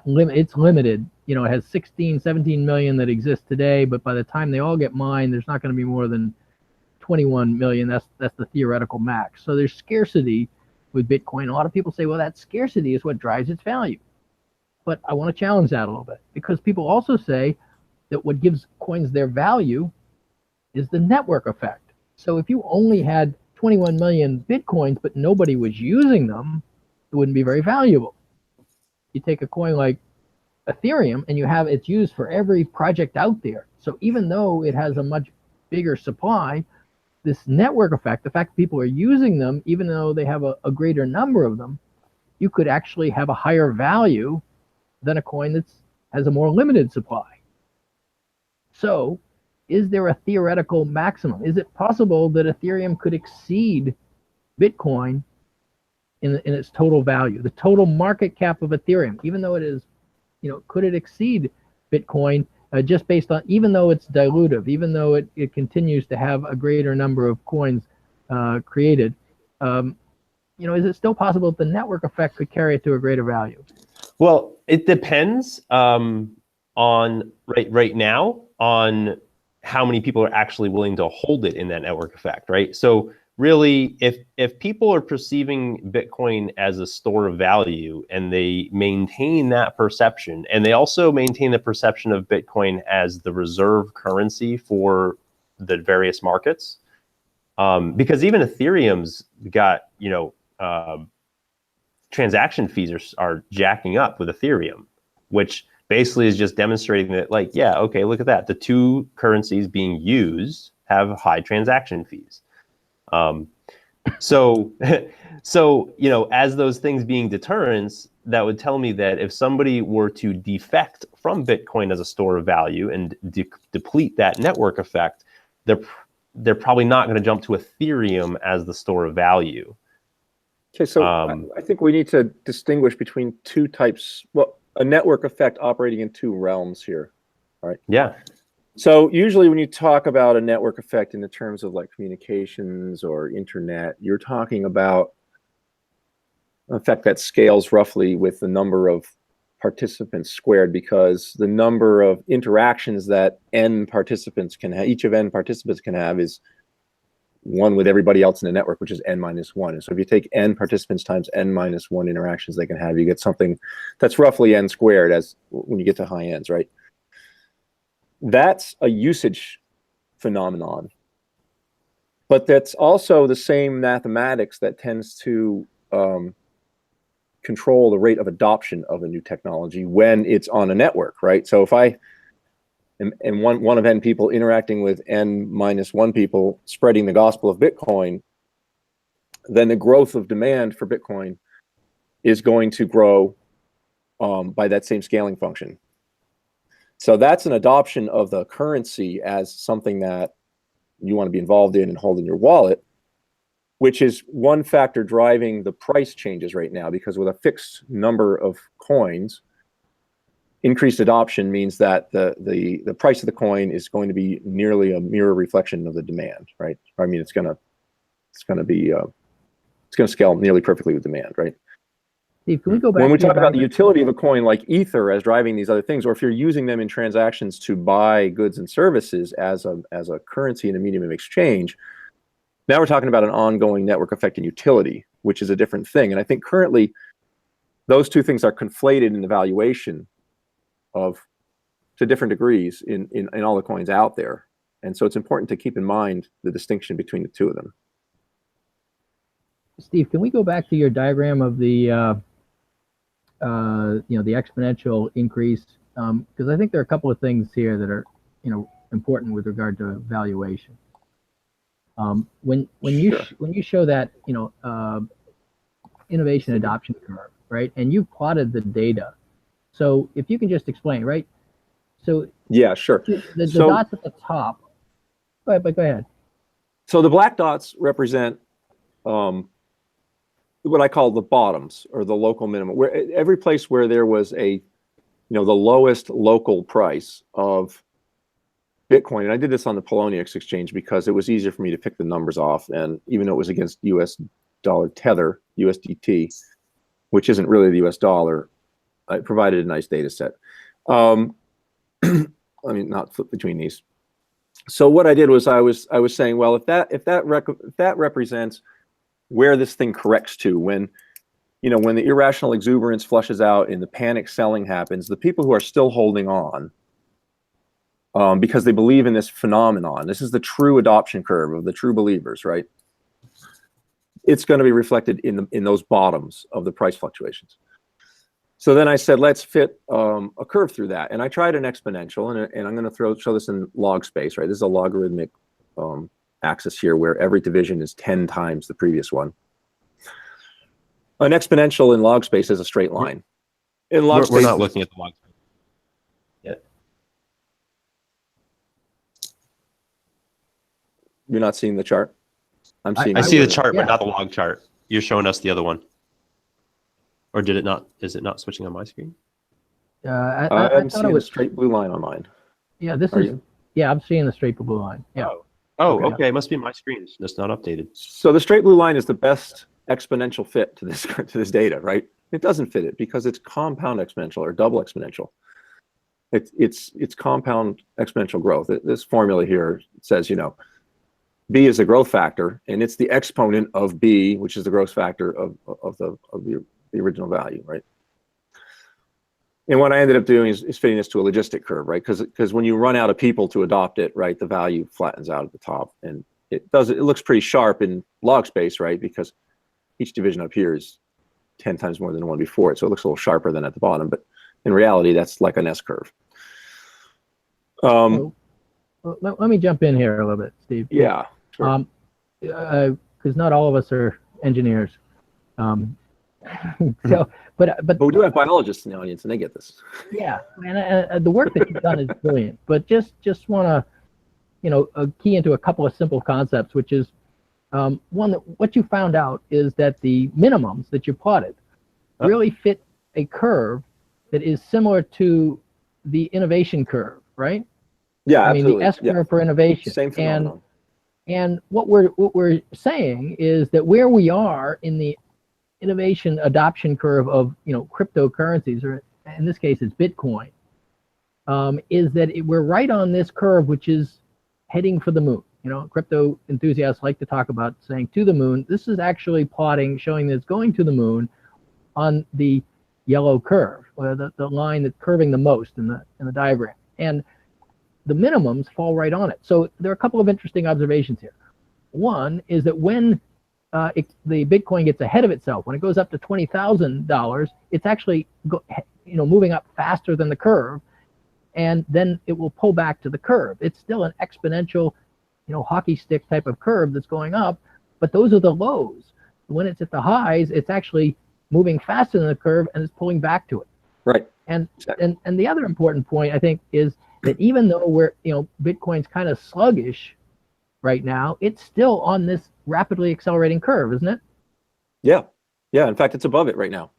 limit, it's limited. It has 16, 17 million that exist today, but by the time they all get mined, there's not going to be more than 21 million. That's the theoretical max. So there's scarcity with Bitcoin. A lot of people say, well, that scarcity is what drives its value. But I want to challenge that a little bit, because people also say that what gives coins their value is the network effect. So if you only had 21 million Bitcoins, but nobody was using them, it wouldn't be very valuable. You take a coin like Ethereum and it's used for every project out there. So even though it has a much bigger supply, this network effect, the fact that people are using them, even though they have a greater number of them, you could actually have a higher value than a coin that has a more limited supply. So is there a theoretical maximum? Is it possible that Ethereum could exceed Bitcoin in its total value, the total market cap of Ethereum, even though it is, could it exceed Bitcoin just based on, even though it's dilutive, even though it continues to have a greater number of coins created, is it still possible that the network effect could carry it to a greater value? Well, it depends on right now on how many people are actually willing to hold it in that network effect, right? So really, if people are perceiving Bitcoin as a store of value and they maintain that perception, and they also maintain the perception of Bitcoin as the reserve currency for the various markets, because even Ethereum's got, transaction fees are jacking up with Ethereum, which basically is just demonstrating that, like, yeah, okay, look at that. The two currencies being used have high transaction fees. So, as those things being deterrents, that would tell me that if somebody were to defect from Bitcoin as a store of value and deplete that network effect, they're probably not going to jump to Ethereum as the store of value. Okay, so I think we need to distinguish between two types. Well, a network effect operating in two realms here, right? Yeah. So usually when you talk about a network effect in the terms of like communications or internet, you're talking about an effect that scales roughly with the number of participants squared, because the number of interactions that n participants can have, each of n participants can have, is one with everybody else in the network, which is n minus one. And so if you take n participants times n minus one interactions they can have, you get something that's roughly n squared as when you get to high ends, right? That's a usage phenomenon. But that's also the same mathematics that tends to control the rate of adoption of a new technology when it's on a network, right? So if I and one of n people interacting with n minus one people spreading the gospel of Bitcoin, then the growth of demand for Bitcoin is going to grow by that same scaling function. So that's an adoption of the currency as something that you want to be involved in and hold in your wallet, which is one factor driving the price changes right now, because with a fixed number of coins, increased adoption means that the price of the coin is going to be nearly a mirror reflection of the demand, right? I mean, it's going to scale nearly perfectly with demand, right? Steve, can we go back? When we talk about the utility of a coin like Ether as driving these other things, or if you're using them in transactions to buy goods and services as a currency and a medium of exchange, now we're talking about an ongoing network effect and utility, which is a different thing. And I think currently those two things are conflated in the valuation to different degrees in all the coins out there. And so it's important to keep in mind the distinction between the two of them. Steve, can we go back to your diagram of the the exponential increase? Because I think there are a couple of things here that are important with regard to valuation. When you show that innovation adoption curve, right, and you plotted the data. So if you can just explain, right? So yeah, sure. The dots at the top. Go ahead. So the black dots represent what I call the bottoms, or the local minimum, where every place where there was the lowest local price of Bitcoin. And I did this on the Poloniex exchange because it was easier for me to pick the numbers off. And even though it was against US dollar tether, USDT, which isn't really the US dollar, it provided a nice data set. I mean, not flip between these. So what I did was I was saying, well, if that represents where this thing corrects to, when the irrational exuberance flushes out and the panic selling happens, the people who are still holding on because they believe in this phenomenon, this is the true adoption curve of the true believers, right? it's going to be reflected in those bottoms of the price fluctuations. So then I said, let's fit a curve through that. And I tried an exponential, and I'm going to show this in log space, right? This is a logarithmic axis here where every division is 10 times the previous one. An exponential in log space is a straight line. In log We're space, not looking at the log space yet. You're not seeing the chart? I'm seeing. I see the chart, yeah. but not the log chart. You're showing us the other one. Or did it not? Is it not switching on my screen? I'm seeing a straight blue line on mine. Yeah, this Are is. you? Yeah, I'm seeing the straight blue line. Yeah. Oh, okay. It must be my screen. It's just not updated. So the straight blue line is the best exponential fit to this data, right? It doesn't fit it because it's compound exponential or double exponential. It's compound exponential growth. This formula here says, you know, B is the growth factor, and it's the exponent of B, which is the growth factor of the original value, right? And what I ended up doing is fitting this to a logistic curve, right? Because when you run out of people to adopt it, right, the value flattens out at the top, and it looks pretty sharp in log space, right? Because each division up here is 10 times more than the one before it, so it looks a little sharper than at the bottom. But in reality, that's like an S curve. Well, let me jump in here a little bit, Steve. Yeah. Sure. Because not all of us are engineers. So, but we do have biologists in the audience, and they get this. Yeah, and the work that you've done is brilliant. But just want to, you know, key into a couple of simple concepts, which is one, that what you found out is that the minimums that you plotted really fit a curve that is similar to the innovation curve, right? Yeah, I mean, absolutely. the S curve for innovation. Same phenomenon. And what we're saying is that where we are in the innovation adoption curve of, you know, cryptocurrencies, or in this case it's Bitcoin, is that we're right on this curve, which is heading for the moon. You know, crypto enthusiasts like to talk about saying to the moon. This is actually plotting, showing that it's going to the moon on the yellow curve, or the line that's curving the most in the diagram. And the minimums fall right on it. So there are a couple of interesting observations here. One is that when the Bitcoin gets ahead of itself, when it goes up to $20,000, it's actually moving up faster than the curve, and then it will pull back to the curve. It's still an exponential, you know, hockey stick type of curve that's going up, but those are the lows. When it's at the highs, it's actually moving faster than the curve and it's pulling back to it. Right. And the other important point, I think, is that even though Bitcoin's kind of sluggish right now, it's still on this rapidly accelerating curve, isn't it? Yeah. Yeah. In fact, it's above it right now.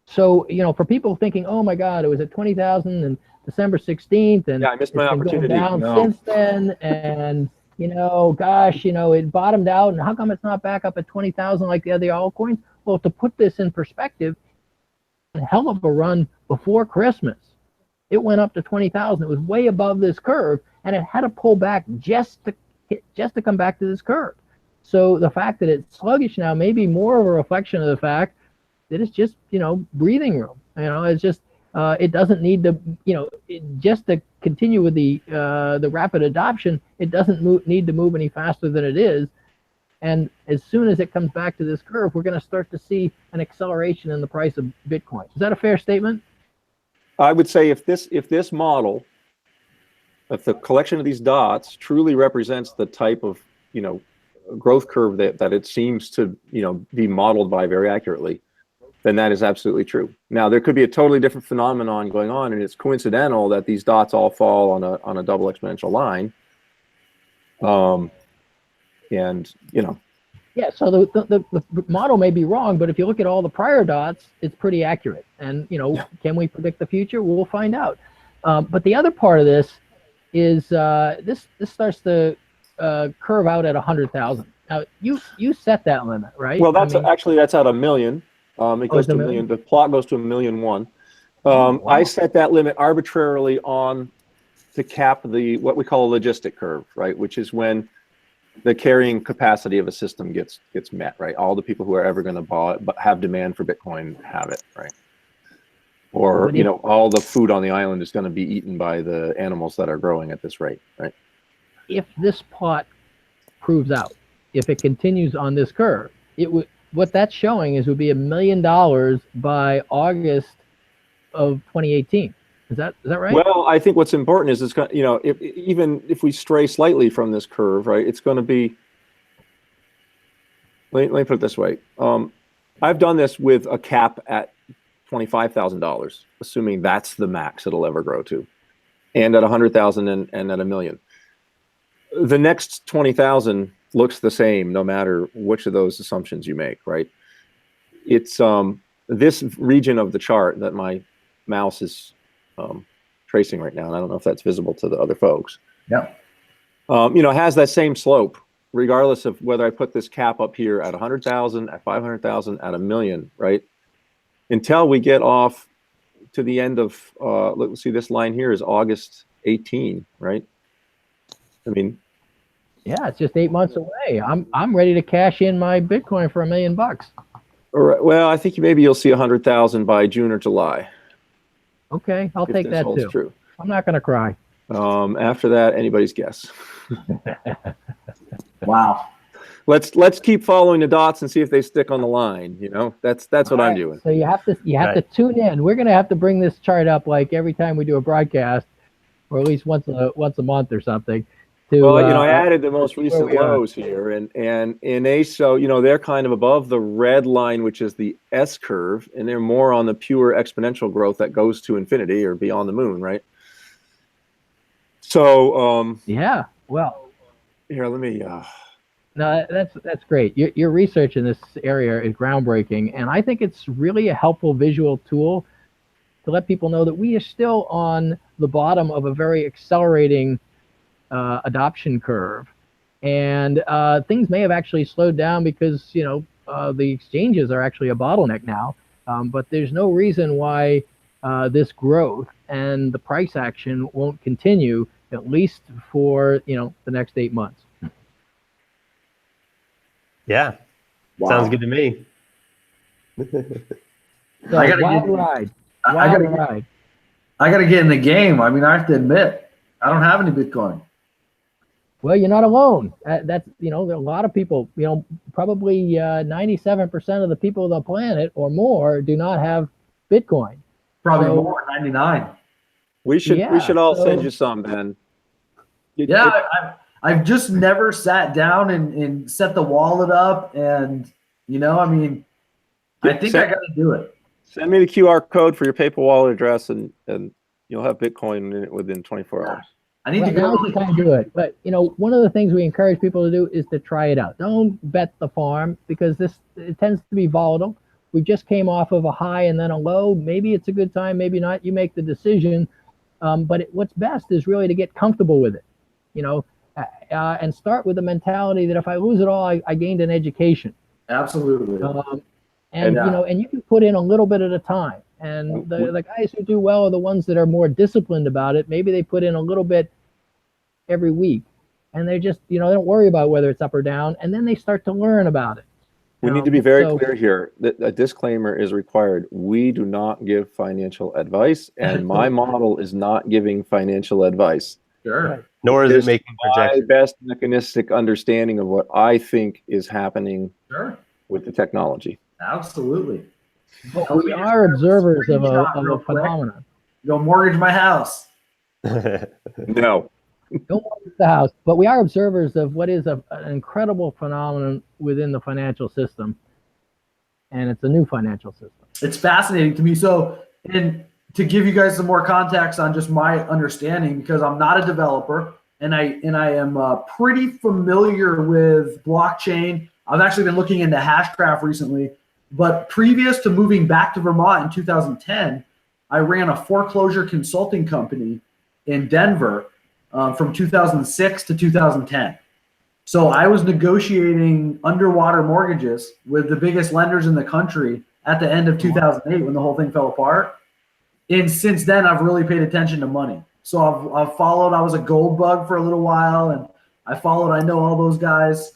So, you know, for people thinking, oh my God, it was at 20,000 and December 16th, and yeah, I missed my opportunity. Going down since then, and you know, gosh, you know, it bottomed out, and how come it's not back up at 20,000 like the other altcoins? Well, to put this in perspective, a hell of a run before Christmas. It went up to 20,000. It was way above this curve, and it had to pull back just to come back to this curve. So the fact that it's sluggish now may be more of a reflection of the fact that it's just, you know, breathing room. You know, it's just it doesn't need to, you know, just to continue with the rapid adoption. It doesn't need to move any faster than it is. And as soon as it comes back to this curve, we're going to start to see an acceleration in the price of Bitcoin. Is that a fair statement? I would say if this model, if the collection of these dots truly represents the type of, you know, growth curve that it seems to, you know, be modeled by very accurately, then that is absolutely true. Now, there could be a totally different phenomenon going on, and it's coincidental that these dots all fall on a double exponential line. And, you know. Yeah, so the model may be wrong, but if you look at all the prior dots, it's pretty accurate. And, you know, Can we predict the future? We'll find out. But the other part of this is this starts to curve out at 100,000. Now, you set that limit, right? Well, that's that's at 1 million. It goes to 1 million. The plot goes to 1,000,001. Wow. I set that limit arbitrarily on to cap what we call a logistic curve, right? Which is when the carrying capacity of a system gets met, right? All the people who are ever going to buy it, but have demand for Bitcoin have it, right? Or, you know, all the food on the island is going to be eaten by the animals that are growing at this rate, right? If this plot proves out, if it continues on this curve. It would, what that's showing is would be $1 million by August of 2018. Is that right? Well, I think what's important is it's going, you know, even if we stray slightly from this curve, right, it's going to be. Let me put it this way. I've done this with a cap at $25,000, assuming that's the max it'll ever grow to, and at 100,000 and at $1 million. The next 20,000 looks the same no matter which of those assumptions you make, right? It's this region of the chart that my mouse is tracing right now, and I don't know if that's visible to the other folks. Yeah. You know, has that same slope, regardless of whether I put this cap up here at 100,000, at 500,000, at $1 million, right? Until we get off to the end of, let's see, this line here is August 18, right? I mean, Yeah, it's just 8 months away. I'm ready to cash in my Bitcoin for $1 million. all right, well, I think maybe you'll see 100,000 by June or July. Okay, I'll if take this that holds too. true. I'm not going to cry. After that, anybody's guess. Wow. Let's keep following the dots and see if they stick on the line. You know, that's what I'm doing. So you have to tune in. We're going to have to bring this chart up like every time we do a broadcast, or at least once a month or something. To, well, you know, I added the most recent we are. lows here, and in ASO, you know, they're kind of above the red line, which is the S curve, and they're more on the pure exponential growth that goes to infinity or beyond the moon, right? So yeah, well, here, let me. no, that's great. Your research in this area is groundbreaking, and I think it's really a helpful visual tool to let people know that we are still on the bottom of a very accelerating adoption curve, and things may have actually slowed down because, you know, the exchanges are actually a bottleneck now, but there's no reason why this growth and the price action won't continue, at least for, you know, the next 8 months. Yeah. Wow. Sounds good to me. So, I gotta wild get- ride. I Wild gotta- ride. I got to get in the game. I mean, I have to admit, I don't have any Bitcoin. Well, you're not alone. That's, you know, there are a lot of people, you know, probably 97% of the people on the planet or more do not have Bitcoin. Probably So- more, 99. We should all so- send you some, Ben. Yeah, I've just never sat down and set the wallet up, and you know, I mean, I think I got to do it. Send me the QR code for your PayPal wallet address, and you'll have Bitcoin in it within 24 hours. I need Well, to go. now's the time to do it. But, you know, one of the things we encourage people to do is to try it out. Don't bet the farm, because it tends to be volatile. We just came off of a high and then a low. Maybe it's a good time, maybe not. You make the decision. But what's best is really to get comfortable with it, you know, and start with the mentality that if I lose it all, I gained an education. Absolutely. And you know, and you can put in a little bit at a time. And the guys who do well are the ones that are more disciplined about it. Maybe they put in a little bit every week, and they just, you know, they don't worry about whether it's up or down, and then they start to learn about it. We need to be very clear here that a disclaimer is required. We do not give financial advice, and my model is not giving financial advice. Sure. Nor is Just it making my projections. best mechanistic understanding of what I think is happening Sure. with the technology. Absolutely. But we are observers of a phenomenon. Go mortgage my house. No. Don't mortgage the house, but we are observers of what is an incredible phenomenon within the financial system, and it's a new financial system. It's fascinating to me. So, and to give you guys some more context on just my understanding, because I'm not a developer, and I am pretty familiar with blockchain. I've actually been looking into Hashgraph recently, but previous to moving back to Vermont in 2010, I ran a foreclosure consulting company in Denver from 2006 to 2010. So I was negotiating underwater mortgages with the biggest lenders in the country at the end of 2008 when the whole thing fell apart. And since then, I've really paid attention to money. So I've followed. I was a gold bug for a little while, and I followed. I know all those guys.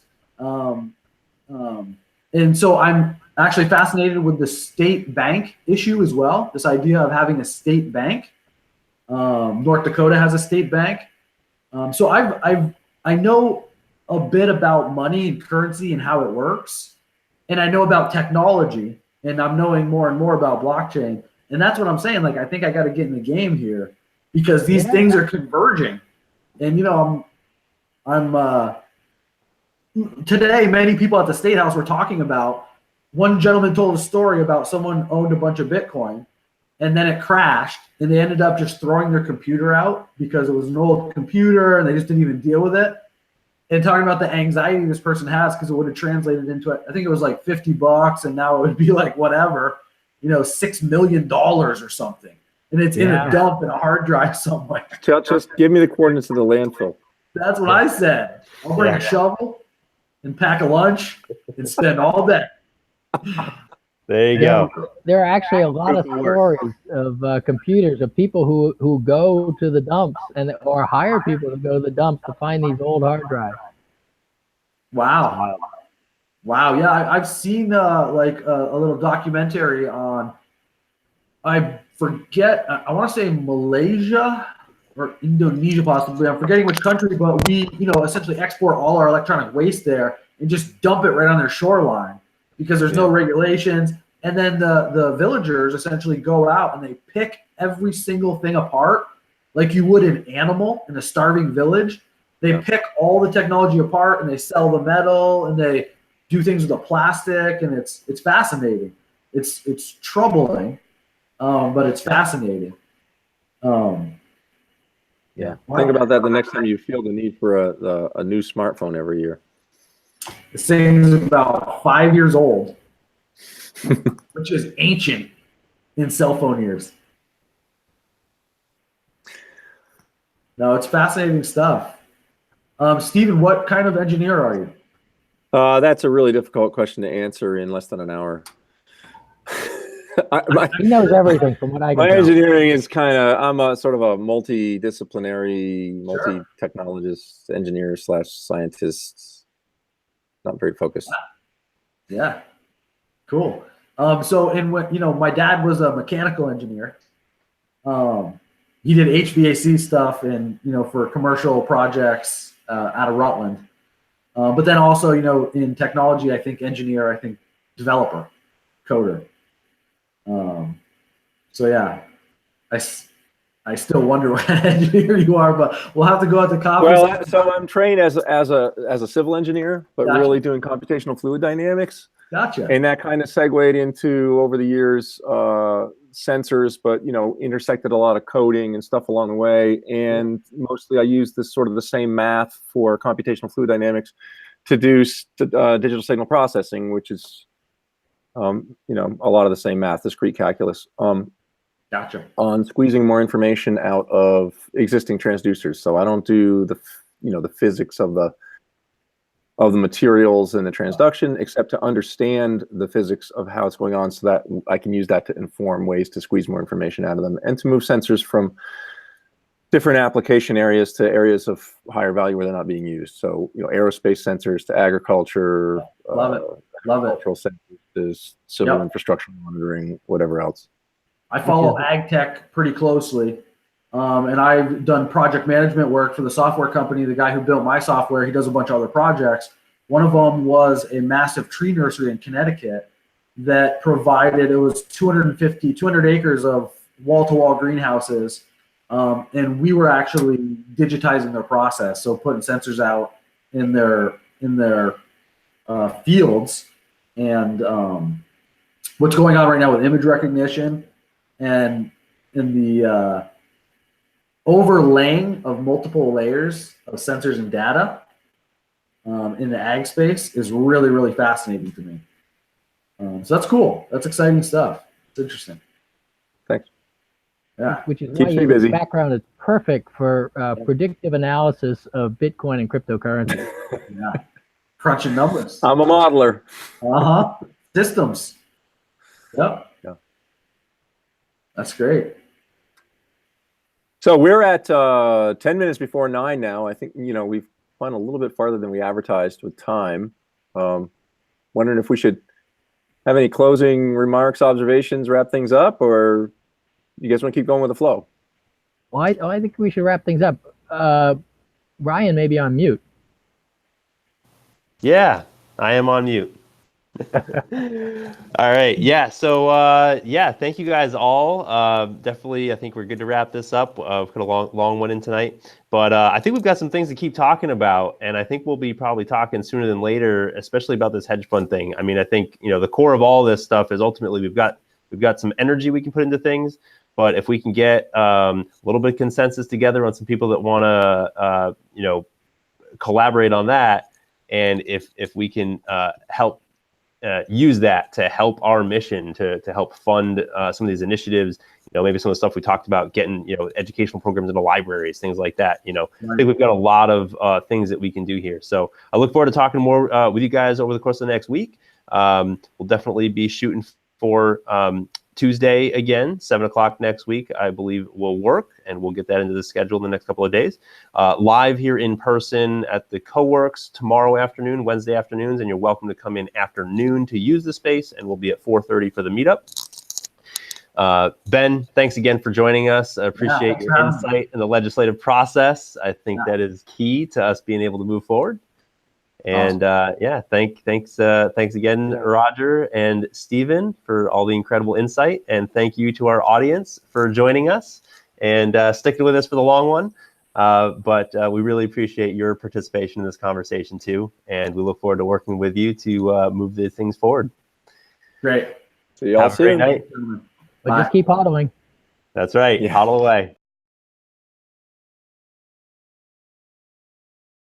And so I'm actually fascinated with the state bank issue as well. This idea of having a state bank. North Dakota has a state bank. So I know a bit about money and currency and how it works. And I know about technology, and I'm knowing more and more about blockchain. And that's what I'm saying. Like, I think I got to get in the game here because these things are converging. And, you know, today, many people at the State House were talking about, one gentleman told a story about someone owned a bunch of Bitcoin and then it crashed and they ended up just throwing their computer out because it was an old computer and they just didn't even deal with it. And talking about the anxiety this person has because it would have translated into it. I think it was like $50 and now it would be like whatever, you know, $6 million or something. And it's in a dump in a hard drive somewhere. Just give me the coordinates of the landfill. That's what I said. I'll bring a shovel and pack a lunch and spend all day. There you go. There are actually a lot of stories of computers of people who go to the dumps or hire people to go to the dumps to find these old hard drives. Wow. Yeah, I've seen like a little documentary on, I forget, I want to say Malaysia or Indonesia possibly. I'm forgetting which country, but we, you know, essentially export all our electronic waste there and just dump it right on their shoreline because there's no regulations. And then the villagers essentially go out and they pick every single thing apart like you would an animal in a starving village. They pick all the technology apart and they sell the metal and they do things with the plastic, and it's fascinating. It's troubling, but it's fascinating. Yeah, think about that the next time you feel the need for a new smartphone every year. This thing's about 5 years old, which is ancient in cell phone years. No, it's fascinating stuff. Stephen, what kind of engineer are you? That's a really difficult question to answer in less than an hour. He knows everything from what I can My tell. engineering is kind of, I'm a sort of a multidisciplinary, multi-technologist, engineer / scientist. Not very focused. Yeah, cool. So, you know, my dad was a mechanical engineer. He did HVAC stuff and, you know, for commercial projects out of Rutland. But then also, you know, in technology, I think engineer, I think developer, coder. So yeah, I still wonder what engineer you are, but we'll have to go out to conference. Well, so I'm trained as a civil engineer, but really doing computational fluid dynamics. Gotcha. And that kind of segued into, over the years, sensors, but, you know, intersected a lot of coding and stuff along the way. And mostly I use this sort of the same math for computational fluid dynamics to do digital signal processing, which is, you know, a lot of the same math, discrete calculus. Gotcha. On squeezing more information out of existing transducers. So I don't do the, you know, the physics of the materials and the transduction, except to understand the physics of how it's going on so that I can use that to inform ways to squeeze more information out of them and to move sensors from different application areas to areas of higher value where they're not being used. So, you know, aerospace sensors to agriculture, Love it. agricultural sensors to civil infrastructure monitoring, whatever else. I follow ag tech pretty closely. And I've done project management work for the software company. The guy who built my software, he does a bunch of other projects. One of them was a massive tree nursery in Connecticut that provided, it was 200 acres of wall-to-wall greenhouses. And we were actually digitizing their process. So putting sensors out in their fields. And what's going on right now with image recognition and in the overlaying of multiple layers of sensors and data in the ag space is really, really fascinating to me. So that's cool. That's exciting stuff. It's interesting. Thanks. Yeah. Which is Keeps why me busy. your background is perfect for predictive analysis of Bitcoin and cryptocurrency. Yeah. Crunching numbers. I'm a modeler. Systems. Yep. Yeah. That's great. So we're at 10 minutes before 9 now. I think, you know, we've gone a little bit farther than we advertised with time. Wondering if we should have any closing remarks, observations, wrap things up, or you guys want to keep going with the flow? Well, I think we should wrap things up. Ryan may be on mute. Yeah, I am on mute. All right. Yeah. So, yeah, thank you guys all. Definitely, I think we're good to wrap this up. We've got a long one in tonight, but I think we've got some things to keep talking about, and I think we'll be probably talking sooner than later, especially about this hedge fund thing. I mean, I think, you know, the core of all this stuff is ultimately we've got some energy we can put into things, but if we can get a little bit of consensus together on some people that want to, you know, collaborate on that, and if we can help use that to help our mission, to help fund some of these initiatives, you know, maybe some of the stuff we talked about, getting, you know, educational programs into libraries, things like that. You know, I think we've got a lot of things that we can do here. So I look forward to talking more with you guys over the course of the next week. We'll definitely be shooting for Tuesday again, 7 o'clock next week, I believe will work, and we'll get that into the schedule in the next couple of days. Live here in person at the Coworks tomorrow afternoon, Wednesday afternoons, and you're welcome to come in afternoon to use the space, and we'll be at 4:30 for the meetup. Ben, thanks again for joining us. I appreciate your insight in the legislative process. I think that is key to us being able to move forward. And yeah, thanks again, Roger and Stephen, for all the incredible insight, and thank you to our audience for joining us and sticking with us for the long one. But we really appreciate your participation in this conversation too, and we look forward to working with you to move these things forward. Great. See y'all soon. Have a great night. But just keep hodling. That's right. Yeah. Hodl away.